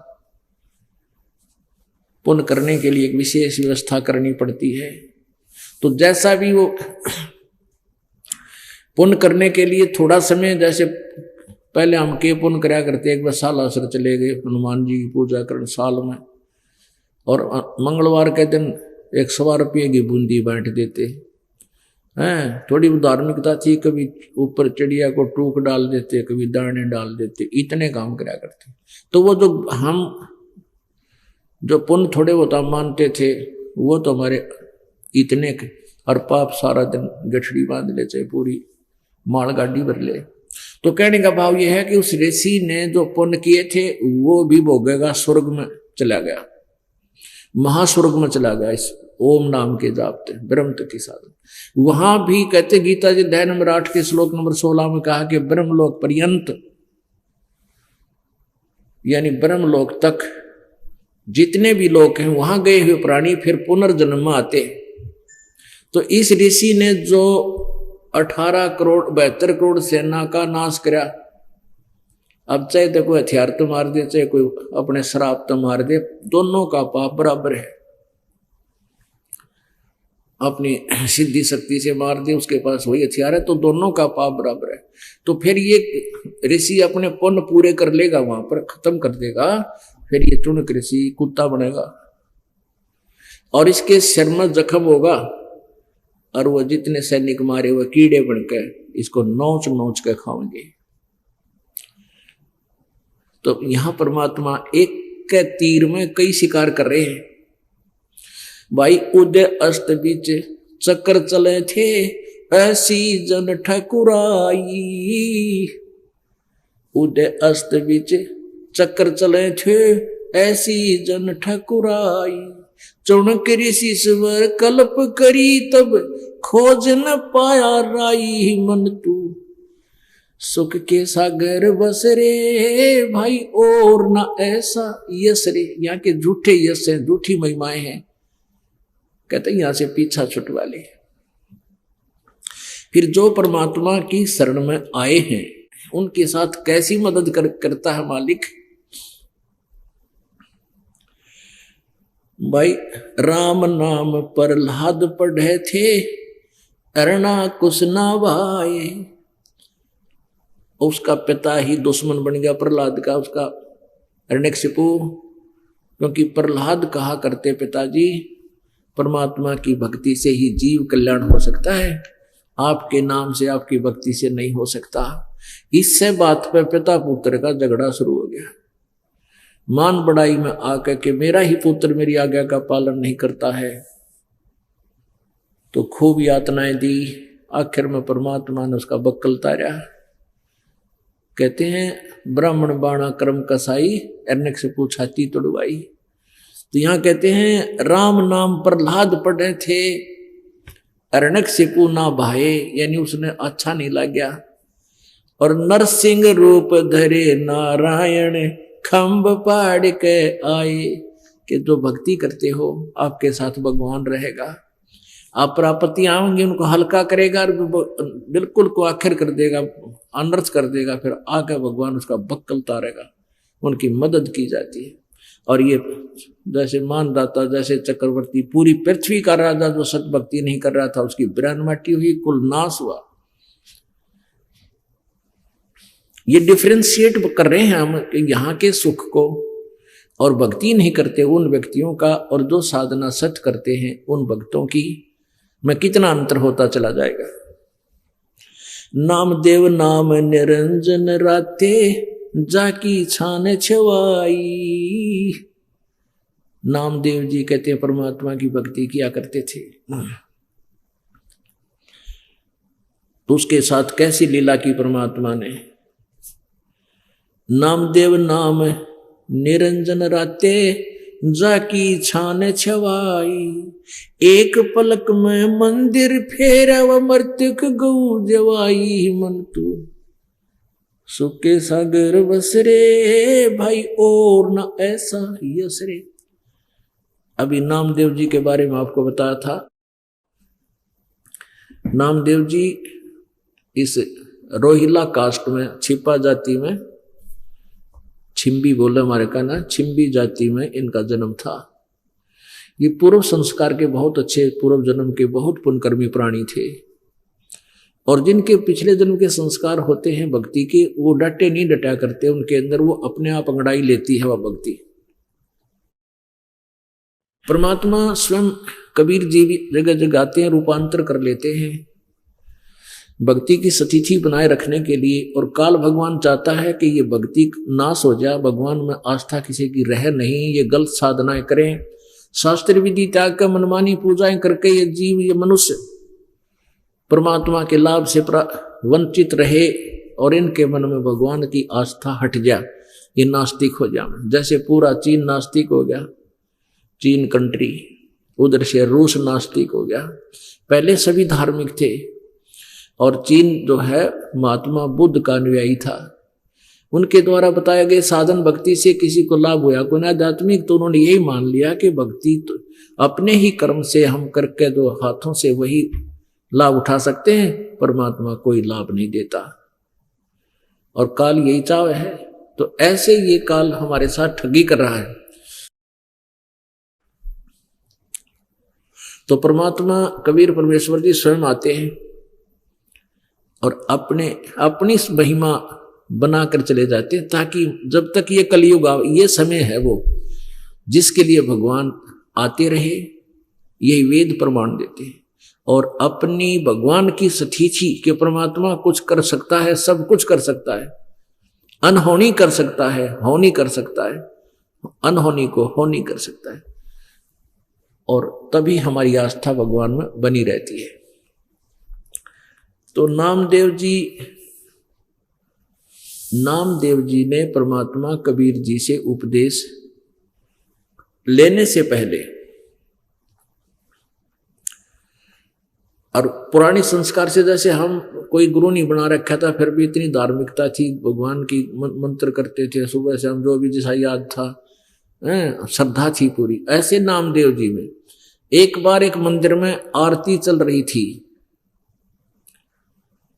पुण्य करने के लिए एक विशेष व्यवस्था करनी पड़ती है। तो जैसा भी वो पुण्य करने के लिए थोड़ा समय, जैसे पहले हम के पुण्य कराया करते, एक बार सालासर चले गए हनुमान जी की पूजा करने साल में, और मंगलवार के दिन 100 रुपये की बूंदी बांट देते हैं। थोड़ी धार्मिकता थी, कभी ऊपर चिड़िया को टूक डाल देते, कभी दाने डाल देते, इतने काम कराया करते। तो वो जो पुण्य थोड़े बहुत हम मानते थे, वो तो हमारे इतने, और पाप सारा दिन गठड़ी बांध ले, चाहे पूरी मालगाड़ी भर ले। तो कहने का भाव यह है कि उस ऋषि ने जो पुण्य किए थे वो भी भोगेगा, स्वर्ग में चला गया, महास्वर्ग में चला गया इस ओम नाम के जाप से, ब्रह्म के साधन। वहां भी कहते गीता जी अध्याय नंबर 8 के श्लोक नंबर 16 में कहा कि ब्रह्मलोक पर्यंत, यानी ब्रह्मलोक तक जितने भी लोग हैं वहां गए हुए प्राणी फिर पुनर्जन्म में आते। तो इस ऋषि ने जो 18 करोड़ 72 करोड़ सेना का नाश करा, अब चाहे तो कोई हथियार तो मार दे, चाहे कोई अपने शराब तो मार दे, दोनों का पाप बराबर है। अपनी सिद्धि शक्ति से मार दे, उसके पास वही हथियार है, तो दोनों का पाप बराबर है। तो फिर ये ऋषि अपने पुण्य पूरे कर लेगा, वहां पर खत्म कर देगा, फिर ये चुनक ऋषि कुत्ता बनेगा और इसके सिर में जख्म होगा और वो जितने सैनिक मारे हुए कीड़े बनकर इसको नोच नोच के खाएंगे। तो यहां परमात्मा एक के तीर में कई शिकार कर रहे हैं। भाई उदय अस्त बीच चक्कर चले थे, ऐसी जन ठकुराई। उदय अस्त बीच चक्कर चले थे, ऐसी जन ठकुराई। चौणक ऋषि स्वर कल्प करी, तब खोज न पाया राई। मन तू सुख के सागर बस रे, भाई और ना ऐसा यश रे। यहाँ के झूठे यश हैं, झूठी महिमाएं हैं, कहते यहां से पीछा छुटवा ले। फिर जो परमात्मा की शरण में आए हैं उनके साथ कैसी मदद करता है मालिक। भाई राम नाम प्रहलाद पढ़े थे, अरना कुछ ना भाई। उसका पिता ही दुश्मन बन गया प्रहलाद का, उसका हिरण्यकशिपु। क्योंकि प्रहलाद कहा करते पिताजी परमात्मा की भक्ति से ही जीव कल्याण हो सकता है, आपके नाम से आपकी भक्ति से नहीं हो सकता। इससे बात पर पिता पुत्र का झगड़ा शुरू हो गया। मान बढ़ाई में आकर के मेरा ही पुत्र मेरी आज्ञा का पालन नहीं करता है, तो खूब यातनाएं दी। आखिर में परमात्मा ने उसका बक्कल तारा। कहते हैं ब्राह्मण बाणा कर्म कसाई, हिरण्यकशिपु छाती तोड़वाई। तो यहां कहते हैं राम नाम प्रहलाद पढ़े थे, हिरण्यकशिपु ना भाए, यानी उसने अच्छा नहीं लगा। और नरसिंह रूप धरे नारायण, खम्भ पाड़ के आए। कि जो भक्ति करते हो आपके साथ भगवान रहेगा, आप प्राप्ति आएंगे उनको हल्का करेगा और बिल्कुल को आखिर कर देगा, अनर्थ कर देगा, फिर आगे भगवान उसका बक्कल तारेगा, उनकी मदद की जाती है। और ये जैसे मानदाता, जैसे चक्रवर्ती, पूरी पृथ्वी का राजा जो सत भक्ति नहीं कर रहा था उसकी ब्रान माटी हुई, कुल नाश हुआ। ये डिफरेंशिएट कर रहे हैं हम कि यहाँ के सुख को और भक्ति नहीं करते उन व्यक्तियों का, और जो साधना सच करते हैं उन भक्तों की में कितना अंतर होता चला जाएगा। नामदेव नाम निरंजन राते, जाकी छान छवाई। नामदेव जी कहते हैं परमात्मा की भक्ति किया करते थे, तो उसके साथ कैसी लीला की परमात्मा ने। नामदेव नाम निरंजन राते, जाकी छान छवाई। एक पलक में मंदिर फेरा, व मर्त्यक गौ जवाई। मन तू सुके सागर बसरे, भाई और न ऐसा यसरे। अभी नामदेव जी के बारे में आपको बताया था। नामदेव जी इस रोहिला कास्ट में, छिपा जाति में, छिम्बी बोले हमारे का ना, छिम्बी जाति में इनका जन्म था। ये पूर्व संस्कार के बहुत अच्छे, पूर्व जन्म के बहुत पुण्यकर्मी प्राणी थे, और जिनके पिछले जन्म के संस्कार होते हैं भक्ति के, वो डटे नहीं डटा करते, उनके अंदर वो अपने आप अंगड़ाई लेती है वह भक्ति। परमात्मा स्वयं कबीर जी भी जगह जगह आते हैं, रूपांतर कर लेते हैं भक्ति की स्थिति बनाए रखने के लिए। और काल भगवान चाहता है कि ये भक्ति नाश हो जाए, भगवान में आस्था किसी की रह नहीं, ये गलत साधनाएं करें, शास्त्र विधि त्याग कर मनमानी पूजाएं करके ये जीव, ये मनुष्य परमात्मा के लाभ से वंचित रहे और इनके मन में भगवान की आस्था हट जा, ये नास्तिक हो जाए। जैसे पूरा चीन नास्तिक हो गया, चीन कंट्री, उधर से रूस नास्तिक हो गया। पहले सभी धार्मिक थे और चीन जो है महात्मा बुद्ध का अनुयायी था। उनके द्वारा बताए गए साधन भक्ति से किसी को लाभ हुआ कोई आध्यात्मिक, तो उन्होंने यही मान लिया कि भक्ति तो अपने ही कर्म से हम करके दो हाथों से वही लाभ उठा सकते हैं, परमात्मा कोई लाभ नहीं देता और काल यही चाव है। तो ऐसे ये काल हमारे साथ ठगी कर रहा है। तो परमात्मा कबीर परमेश्वर जी स्वयं आते हैं और अपनी महिमा बनाकर चले जाते हैं, ताकि जब तक ये कलयुग ये समय है वो जिसके लिए भगवान आते रहे, यही वेद प्रमाण देते हैं। और अपनी भगवान की सतीथि के परमात्मा कुछ कर सकता है, सब कुछ कर सकता है, अनहोनी कर सकता है, होनी कर सकता है, अनहोनी को होनी कर सकता है, और तभी हमारी आस्था भगवान में बनी रहती है। तो नामदेव जी ने परमात्मा कबीर जी से उपदेश लेने से पहले, और पुरानी संस्कार से जैसे हम कोई गुरु नहीं बना रखा था, फिर भी इतनी धार्मिकता थी, भगवान की मंत्र करते थे सुबह से हम, जो भी जैसा याद था, श्रद्धा थी पूरी। ऐसे नामदेव जी में एक बार एक मंदिर में आरती चल रही थी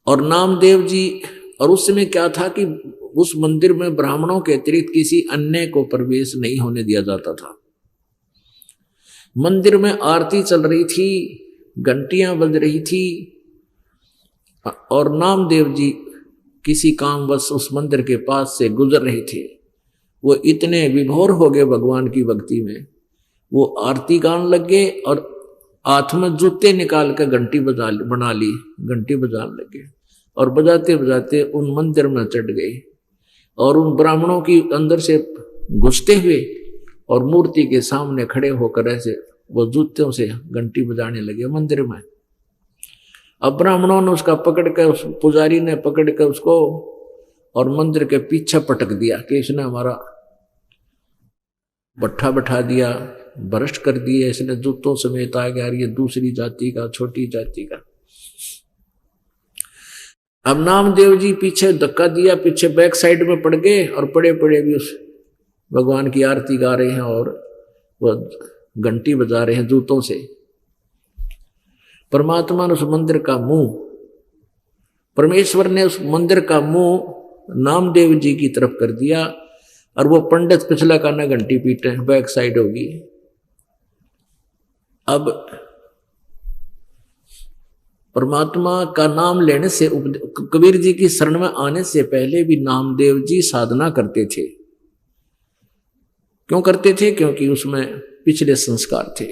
और नामदेव जी, और उस समय क्या था कि उस मंदिर में ब्राह्मणों के अतिरिक्त किसी अन्य को प्रवेश नहीं होने दिया जाता था। मंदिर में आरती चल रही थी, घंटियां बज रही थी और नामदेव जी किसी कामवश उस मंदिर के पास से गुजर रहे थे। वो इतने विभोर हो गए भगवान की भक्ति में, वो आरती गान लग गए और हाथ में जूते निकाल कर घंटी बना ली, घंटी बजाने लगे और बजाते बजाते उन मंदिर में चढ़ गए और उन ब्राह्मणों की अंदर से घुसते हुए और मूर्ति के सामने खड़े होकर ऐसे वो जूतों से घंटी बजाने लगे मंदिर में। अब ब्राह्मणों ने उसका पकड़ कर, उस पुजारी ने पकड़ कर उसको और मंदिर के पीछे पटक दिया कि इसने हमारा भट्ठा बैठा दिया, भ्रष्ट कर दिए, इसने जूतों समेत आ गया, ये दूसरी जाति का, छोटी जाति का। अब नामदेव जी पीछे धक्का दिया, पीछे बैक साइड में पड़ गए और पड़े पड़े भी उस भगवान की आरती गा रहे हैं और वह घंटी बजा रहे हैं जूतों से। परमात्मा ने उस मंदिर का मुंह, परमेश्वर ने उस मंदिर का मुंह नामदेव जी की तरफ कर दिया और वो पंडित पिछला काना घंटी पीटे, बैक साइड होगी। अब परमात्मा का नाम लेने से, कबीर जी की शरण में आने से पहले भी नामदेव जी साधना करते थे। क्यों करते थे? क्योंकि उसमें पिछले संस्कार थे।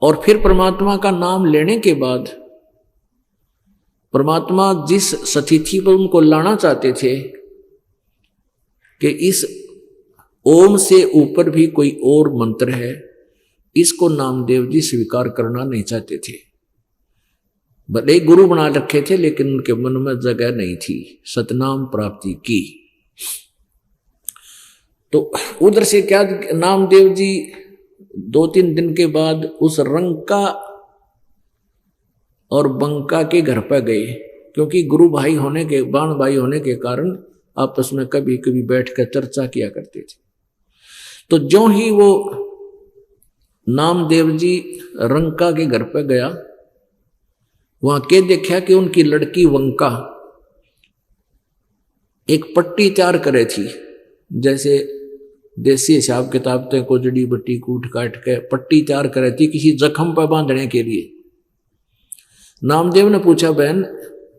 और फिर परमात्मा का नाम लेने के बाद परमात्मा जिस स्थिति पर उनको लाना चाहते थे कि इस ओम से ऊपर भी कोई और मंत्र है, इसको नामदेव जी स्वीकार करना नहीं चाहते थे। भले गुरु बना रखे थे लेकिन उनके मन में जगह नहीं थी सतनाम प्राप्ति की। तो उधर से क्या, नामदेव जी 2-3 दिन के बाद उस रंका और बंका के घर पर गए, क्योंकि गुरु भाई होने के, बाण भाई होने के कारण आपस में कभी कभी बैठकर चर्चा किया करते थे। तो जो ही वो नामदेव जी रंका के घर पर गया, वहां के देखा कि उनकी लड़की वंका एक पट्टी तैयार करे थी, जैसे देसी हिसाब किताब तक को जड़ी बट्टी कूट काट के पट्टी तैयार करे थी किसी जख्म पर बांधने के लिए। नामदेव ने पूछा, बहन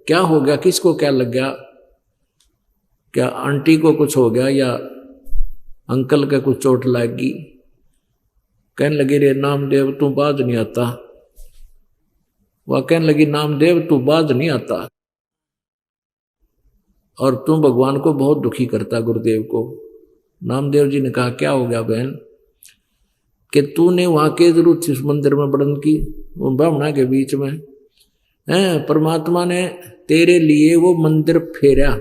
क्या हो गया, किसको क्या लग गया, क्या आंटी को कुछ हो गया या अंकल के कुछ चोट लगी? कहने लगे, रे नामदेव तू बाज नहीं आता। वह कहने लगी, नामदेव तू बाज नहीं आता और तू भगवान को बहुत दुखी करता, गुरुदेव को। नामदेव जी ने कहा, क्या हो गया बहन? कि तूने वहां के जरूरत थी उस मंदिर में बड़न की, वो ब्राह्मणा के बीच में है, परमात्मा ने तेरे लिए वो मंदिर फेरा,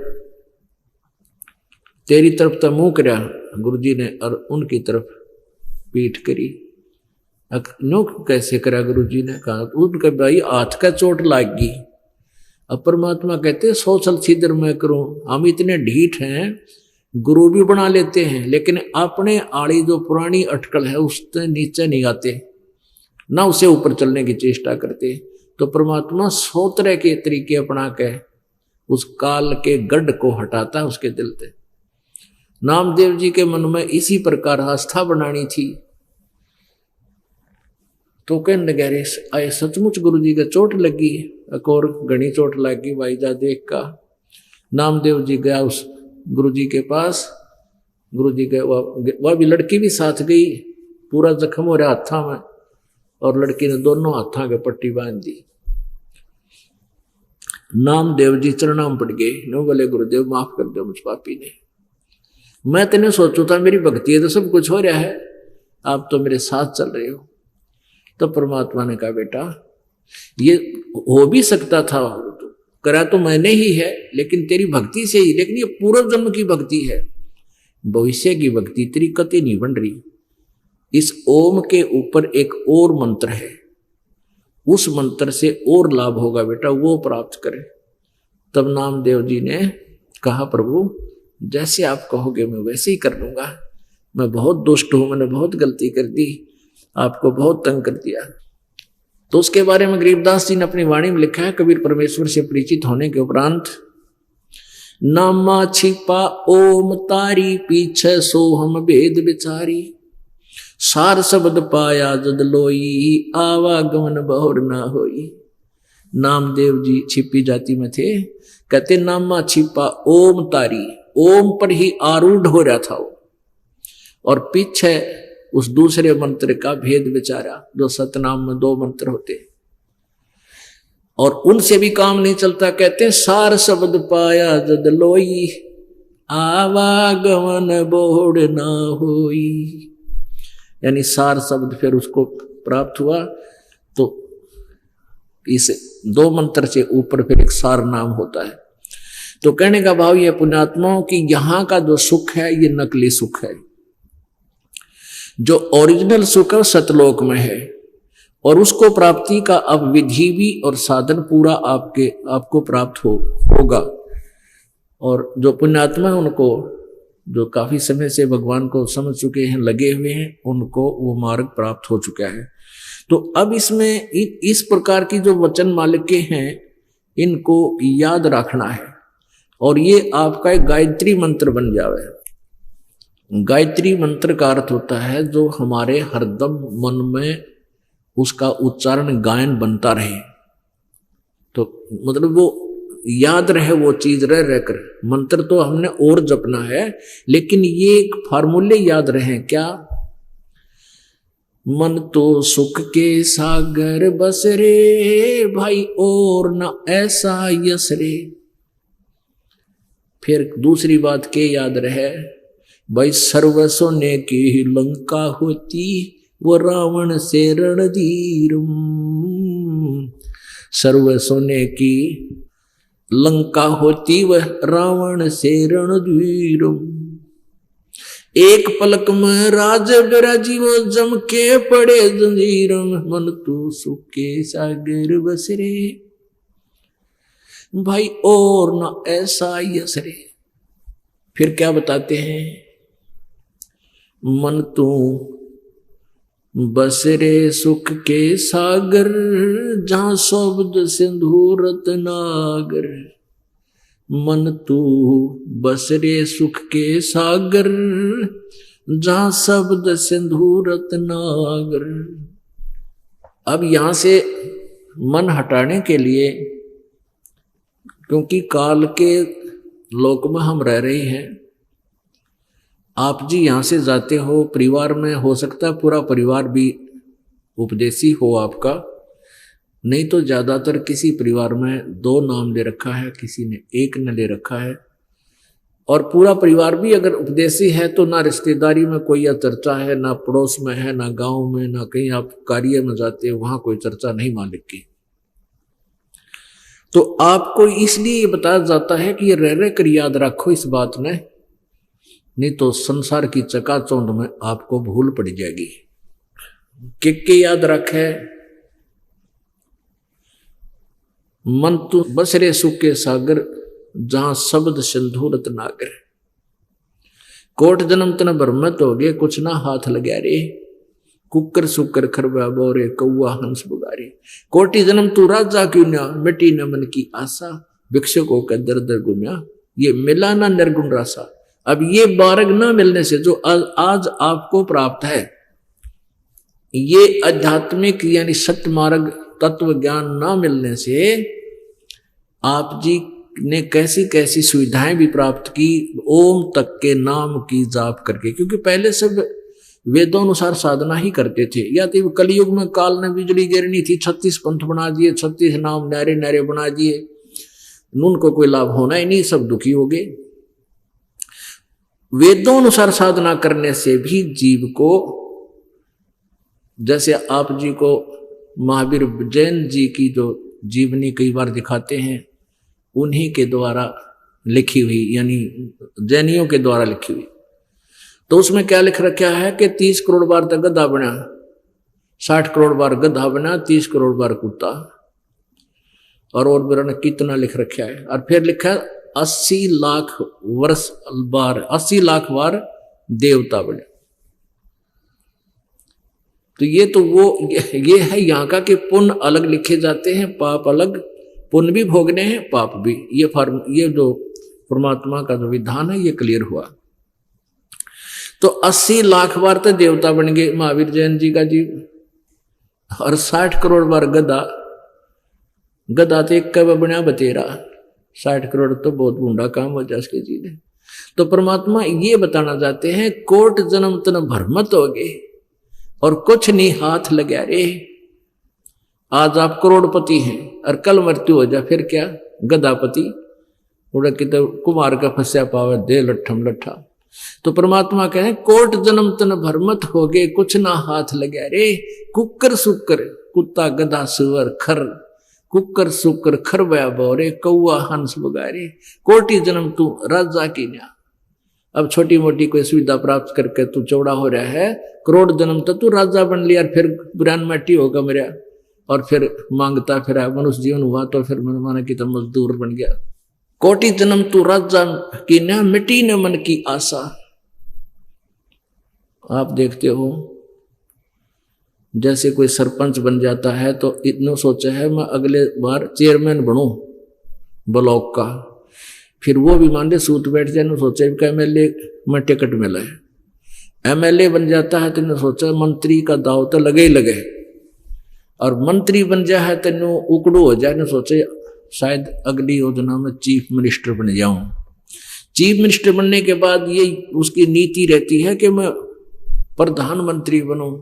तेरी तरफ तो मुंह करया गुरुजी ने और उनकी तरफ पीठ करी। नो कैसे करा गुरुजी ने कहा, उनके भाई हाथ का चोट लाग गई। अब परमात्मा कहते सोचल छिद्र मैं करूं, हम इतने ढीठ हैं, गुरु भी बना लेते हैं लेकिन अपने आड़ी जो पुरानी अटकल है उससे नीचे नहीं आते, ना उसे ऊपर चलने की चेष्टा करते। तो परमात्मा 100 तरह के तरीके अपना के उस काल के गढ़ को हटाता उसके दिल से। नामदेव जी के मन में इसी प्रकार आस्था बनानी थी। तो कहने लगे रे आए सचमुच गुरु जी का चोट लगी, एक और घनी चोट लगी भाई जा देख का। नामदेव जी गया उस गुरु जी के पास, गुरु जी के वह भी लड़की भी साथ गई, पूरा जख्म हो रहा हाथा में और लड़की ने दोनों हाथा के पट्टी बांध दी। नामदेव जी चरणों में पड़ गए, नो बोले गुरुदेव माफ कर दो मुझ पापी ने, मैं तेने सोचू था मेरी भक्ति है तो सब कुछ हो रहा है, आप तो मेरे साथ चल रहे हो। तो परमात्मा ने कहा बेटा ये हो भी सकता था, करा तो मैंने ही है लेकिन तेरी भक्ति से ही, लेकिन ये पूर्व जन्म की भक्ति है, भविष्य की भक्ति तेरी कति नहीं बन रही। इस ओम के ऊपर एक और मंत्र है, उस मंत्र से और लाभ होगा बेटा, वो प्राप्त करे। तब नामदेव जी ने कहा प्रभु जैसे आप कहोगे मैं वैसे ही कर लूंगा, मैं बहुत दुष्ट हूं, मैंने बहुत गलती कर दी, आपको बहुत तंग कर दिया। तो उसके बारे में गरीबदास जी ने अपनी वाणी में लिखा है, कबीर परमेश्वर से परिचित होने के उपरांत नामा छिपा ओम तारी पीछे सो हम भेद बिचारी, सार शब्द पाया जद लोई आवागमन बहुर ना होई। नामदेव जी छिपी जाति में थे, कहते नामा छिपा ओम तारी, ओम पर ही आरूढ़ हो रहा था वो, और पीछे उस दूसरे मंत्र का भेद विचारा, जो सतनाम में 2 मंत्र होते और उनसे भी काम नहीं चलता। कहते सार शब्द पाया जद लोई आवागमन बोड़ ना होई, यानी सार शब्द फिर उसको प्राप्त हुआ। तो इस 2 मंत्र से ऊपर फिर एक सार नाम होता है। तो कहने का भाव यह पुण्यात्माओं की यहां का जो सुख है ये नकली सुख है, जो ओरिजिनल सुख है सतलोक में है, और उसको प्राप्ति का अब विधि भी और साधन पूरा आपको प्राप्त होगा। और जो पुण्यात्मा है उनको, जो काफी समय से भगवान को समझ चुके हैं, लगे हुए हैं, उनको वो मार्ग प्राप्त हो चुका है। तो अब इसमें इस प्रकार की जो वचन मालिके हैं इनको याद रखना है, और ये आपका एक गायत्री मंत्र बन जावे। गायत्री मंत्र का अर्थ होता है जो हमारे हरदम मन में उसका उच्चारण गायन बनता रहे, तो मतलब वो याद रहे, वो चीज रह रहकर। मंत्र तो हमने और जपना है लेकिन ये एक फार्मूले याद रहे। क्या? मन तो सुख के सागर बस रे भाई और न ऐसा यस रे। फिर दूसरी बात के याद रहे भाई, सर्व सोने की लंका होती वो रावण से रणधीरम। सर्व सोने की लंका होती वह रावण से रणधीरम। एक पलक में राज बिराजी वो जम के पड़े जंजीरम। मन तू सुख के सागर बस रे भाई और न ऐसा यस रे। फिर क्या बताते हैं? मन तू बस रे सुख के सागर जहां शब्द सिंधु रत्नागर। मन तू बस रे सुख के सागर जहां शब्द सिंधु रत्नागर। अब यहां से मन हटाने के लिए, क्योंकि काल के लोक में हम रह रहे हैं, आप जी यहां से जाते हो, परिवार में हो सकता है पूरा परिवार भी उपदेशी हो आपका, नहीं तो ज्यादातर किसी परिवार में 2 नाम ले रखा है, किसी ने 1 न ले रखा है। और पूरा परिवार भी अगर उपदेशी है तो ना रिश्तेदारी में कोई या चर्चा है, ना पड़ोस में है, ना गांव में, ना कहीं आप कार्य में जाते हो वहां कोई चर्चा नहीं मालिक की। तो आपको इसलिए बताया जाता है कि ये रह रह कर याद रखो इस बात ने, नहीं तो संसार की चकाचौंध में आपको भूल पड़ जाएगी। के याद रखे, मन तू बसरे सुखे सागर, जहां शब्द सिंधुरत नागर। कोट जन्म तन भ्रमत हो गए, कुछ ना हाथ लगा रे, कुकर सुकर खरबा बोरे, कौआ हंस बुगारे। कोटि जन्म तू राजा क्यों ना, मिटी न मन की आशा, भिक्षुक होकर दर दर घूमया, ये मिला ना निर्गुण रासा। अब ये बारग ना मिलने से जो आज आपको प्राप्त है, ये आध्यात्मिक यानी सत्य मार्ग तत्व ज्ञान ना मिलने से आप जी ने कैसी कैसी सुविधाएं भी प्राप्त की, ओम तक के नाम की जाप करके। क्योंकि पहले सब वेदों अनुसार साधना ही करते थे। या तो कलयुग में काल ने बिजली गिरनी थी, 36 पंथ बना दिए, 36 नाम नारे नारे बना दिए, उनको कोई लाभ होना ही नहीं, सब दुखी हो गए। वेदों अनुसार साधना करने से भी जीव को, जैसे आप जी को महावीर जैन जी की जो जीवनी कई बार दिखाते हैं, उन्हीं के द्वारा लिखी हुई, यानी जैनियों के द्वारा लिखी हुई। तो उसमें क्या लिख रखा है कि 30 करोड़ बार तक गधा बना, 60 करोड़ बार गधा बना, 30 करोड़ बार कुत्ता, और मेरा ने कितना लिख रखा है। और फिर लिखा 80 लाख वर्ष बार, 80 लाख बार देवता बने। तो ये है यहाँ का कि पुण्य अलग लिखे जाते हैं, पाप अलग, पुण्य भी भोगने हैं, पाप भी। ये जो परमात्मा का जो विधान है ये क्लियर हुआ। तो 80 लाख बार तो देवता बन गए महावीर जैन जी का जीव, और 60 करोड़ बार गधा तो एक कब बना बतेरा, 60 करोड़ तो बहुत बूढ़ा काम हो जाए उसके जी ने। तो परमात्मा ये बताना चाहते हैं, कोट जन्म तन भ्रमत हो गए और कुछ नहीं हाथ लगा रे। आज आप करोड़पति हैं और कल मृत्यु हो जाए फिर क्या, गधापति उड़ा कि तो कुमार का फंसा पावे दे लट्ठम लट्ठा। तो परमात्मा कहे कोट जन्म तन भ्रमत हो गए, कुछ ना हाथ लगा रे। कुकर सुकर, कुत्ता गधा सुअर खर, कुकर सुकर खर बया बोरे, कौआ हंस बुगारे। कोटि जन्म तू राजा की न्या। अब छोटी मोटी कोई सुविधा प्राप्त करके तू चौड़ा हो रहा है, करोड़ जन्म तक तू राजा बन लिया, फिर बुरान मट्टी होगा मेरा, और फिर मांगता फिर मनुष्य जीवन हुआ तो फिर मन माना कि तो मजदूर बन गया। कोटि जन्म तू राजा की न, मिटी न मन की आशा। आप देखते हो जैसे कोई सरपंच बन जाता है तो इतना सोचा है मैं अगले बार चेयरमैन बनूं ब्लॉक का, फिर वो भी मान ले सूत बैठ जाए, सोचा कि एमएलए में टिकट मिला है। एमएलए बन जाता है तो सोचा मंत्री का दाव तो लगे ही लगे, और मंत्री बन जाए है तेन उकड़ू हो जाए, सोचे शायद अगली योजना में चीफ मिनिस्टर बन जाऊं। चीफ मिनिस्टर बनने के बाद ये उसकी नीति रहती है कि मैं प्रधानमंत्री बनूं,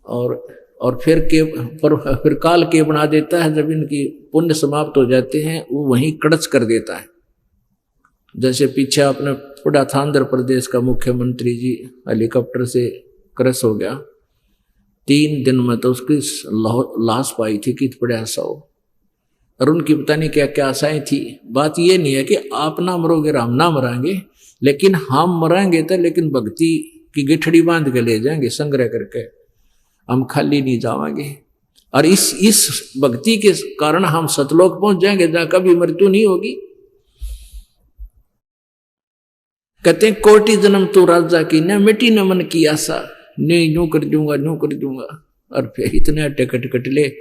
और फिर काल के बना देता है। जब इनकी पुण्य समाप्त हो जाते हैं वो वहीं कड़च कर देता है। जैसे पीछे आपने पढ़ा था आंध्र प्रदेश का मुख्यमंत्री जी हेलीकॉप्टर से क्रैश हो गया, 3 दिन में तो उसकी लाश पाई थी कि बड़े आशा हो, और उनकी पता नहीं क्या क्या आशाएं थी। बात ये नहीं है कि आप ना मरोगे हम ना मरांगे, लेकिन हम मरांगे तो लेकिन भक्ति की गिठड़ी बांध के ले जाएंगे संग्रह करके, हम खाली नहीं जावांगे। और इस भक्ति के कारण हम सतलोक पहुंच जाएंगे जहां कभी मृत्यु नहीं होगी। कहते हैं कोटि जन्म तू राजा की न, मिटी न मन की आशा, नहीं यूं कर दूंगा यूं कर दूंगा, और फिर इतने टिकट ले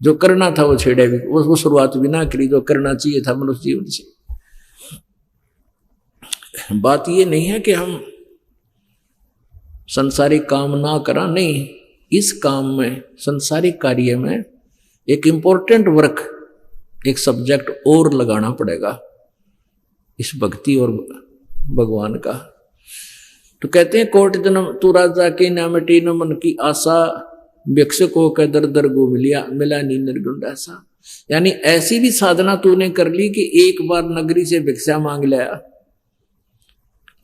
जो करना था वो छेड़े भी, वो शुरुआत भी ना करी जो करना चाहिए था मनुष्य जीवन से। बात ये नहीं है कि हम संसारिक काम ना करा, नहीं, इस काम में संसारिक कार्य में एक इंपॉर्टेंट वर्क, एक सब्जेक्ट और लगाना पड़ेगा इस भक्ति और भगवान का। तो कहते हैं कोट जन्म तू राजा की न, मिटी न मन की आशा, भिक्षुक होकर दर दर गो मिला नी निर्गुण ऐसा। यानी ऐसी भी साधना तूने कर ली कि एक बार नगरी से भिक्षा मांग लिया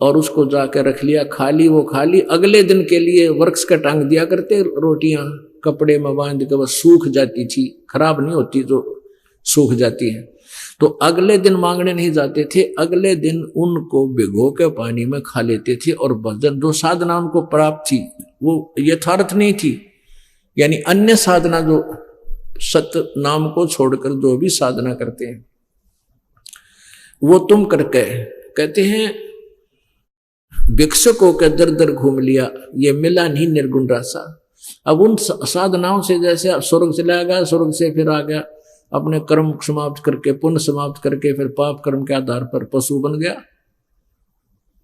और उसको जाकर रख लिया, खाली वो खाली, अगले दिन के लिए वृक्ष का टांग दिया करते रोटियां कपड़े में बांध के बस सूख जाती थी, खराब नहीं होती तो सूख जाती है। तो अगले दिन मांगने नहीं जाते थे, अगले दिन उनको भिगो के पानी में खा लेते थे। और भजन जो साधना उनको प्राप्त थी वो यथार्थ नहीं थी, यानी अन्य साधना जो सत्य नाम को छोड़कर जो भी साधना करते हैं वो तुम करके कहते हैं भिक्षुकों के दर दर घूम लिया, ये मिला नहीं निर्गुण रासा। अब उन साधनाओं से जैसे स्वर्ग चला गया, स्वर्ग से फिर आ गया, अपने कर्म समाप्त करके पुण्य समाप्त करके फिर पाप कर्म के आधार पर पशु बन गया।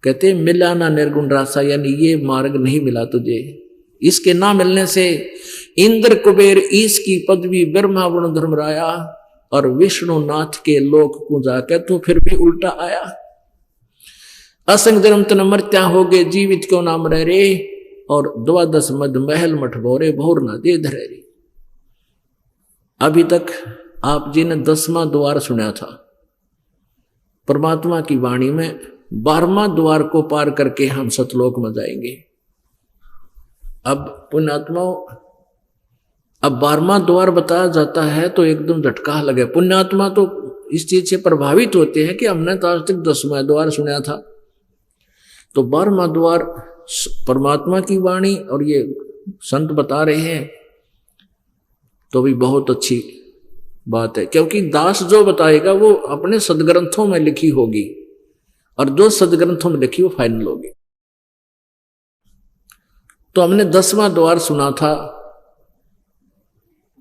कहते मिला ना निर्गुण रासा, यानी ये मार्ग नहीं मिला तुझे। इसके ना मिलने से इंद्र कुबेर ईश की पदवी ब्रह्मा वरुण धर्मराया और विष्णु नाथ के लोक को जाकर तो फिर भी उल्टा आया। असंग धर्म तन मर्त्या हो गए, जीवित क्यों नाम रह रे, और 12 मद महल मठ भोरे भोर ना दे धरे रे। अभी तक आप जी ने 10वां द्वार सुना था परमात्मा की वाणी में, 12वां द्वार को पार करके हम सतलोक में जाएंगे। अब पुण्यात्माओं, अब 12वां द्वार बताया जाता है तो एकदम झटका लगे। पुण्यात्मा तो इस चीज से प्रभावित होते हैं कि हमने तो आज तक 10वां द्वार सुना था, तो 12वां द्वार परमात्मा की वाणी और ये संत बता रहे हैं तो भी बहुत अच्छी बात है, क्योंकि दास जो बताएगा वो अपने सदग्रंथों में लिखी होगी और जो सदग्रंथों में लिखी वो फाइनल होगी। तो हमने 10वां द्वार सुना था।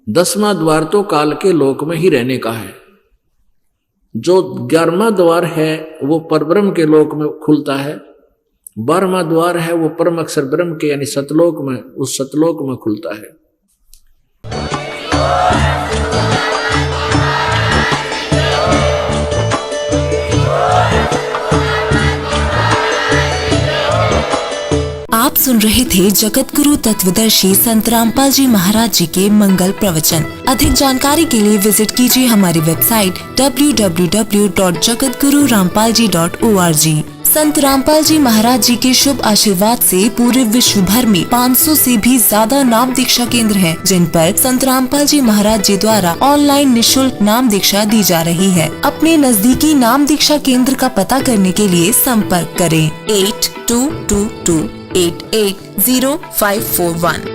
10वां द्वार तो काल के लोक में ही रहने का है। जो 11वां द्वार है वो परब्रह्म के लोक में खुलता है। 12वां द्वार है वो परम अक्षर ब्रह्म के यानी सतलोक में, उस सतलोक में खुलता है। आप सुन रहे थे जगत गुरु तत्वदर्शी संत रामपाल जी महाराज जी के मंगल प्रवचन। अधिक जानकारी के लिए विजिट कीजिए हमारी वेबसाइट www.jagatgururampalji.org। संत रामपाल जी महाराज जी के शुभ आशीर्वाद से पूरे विश्व भर में 500 से भी ज्यादा नाम दीक्षा केंद्र हैं, जिन पर संत रामपाल जी महाराज जी द्वारा ऑनलाइन निशुल्क नाम दीक्षा दी जा रही है। अपने नजदीकी नाम दीक्षा केंद्र का पता करने के लिए संपर्क करें 8222880541।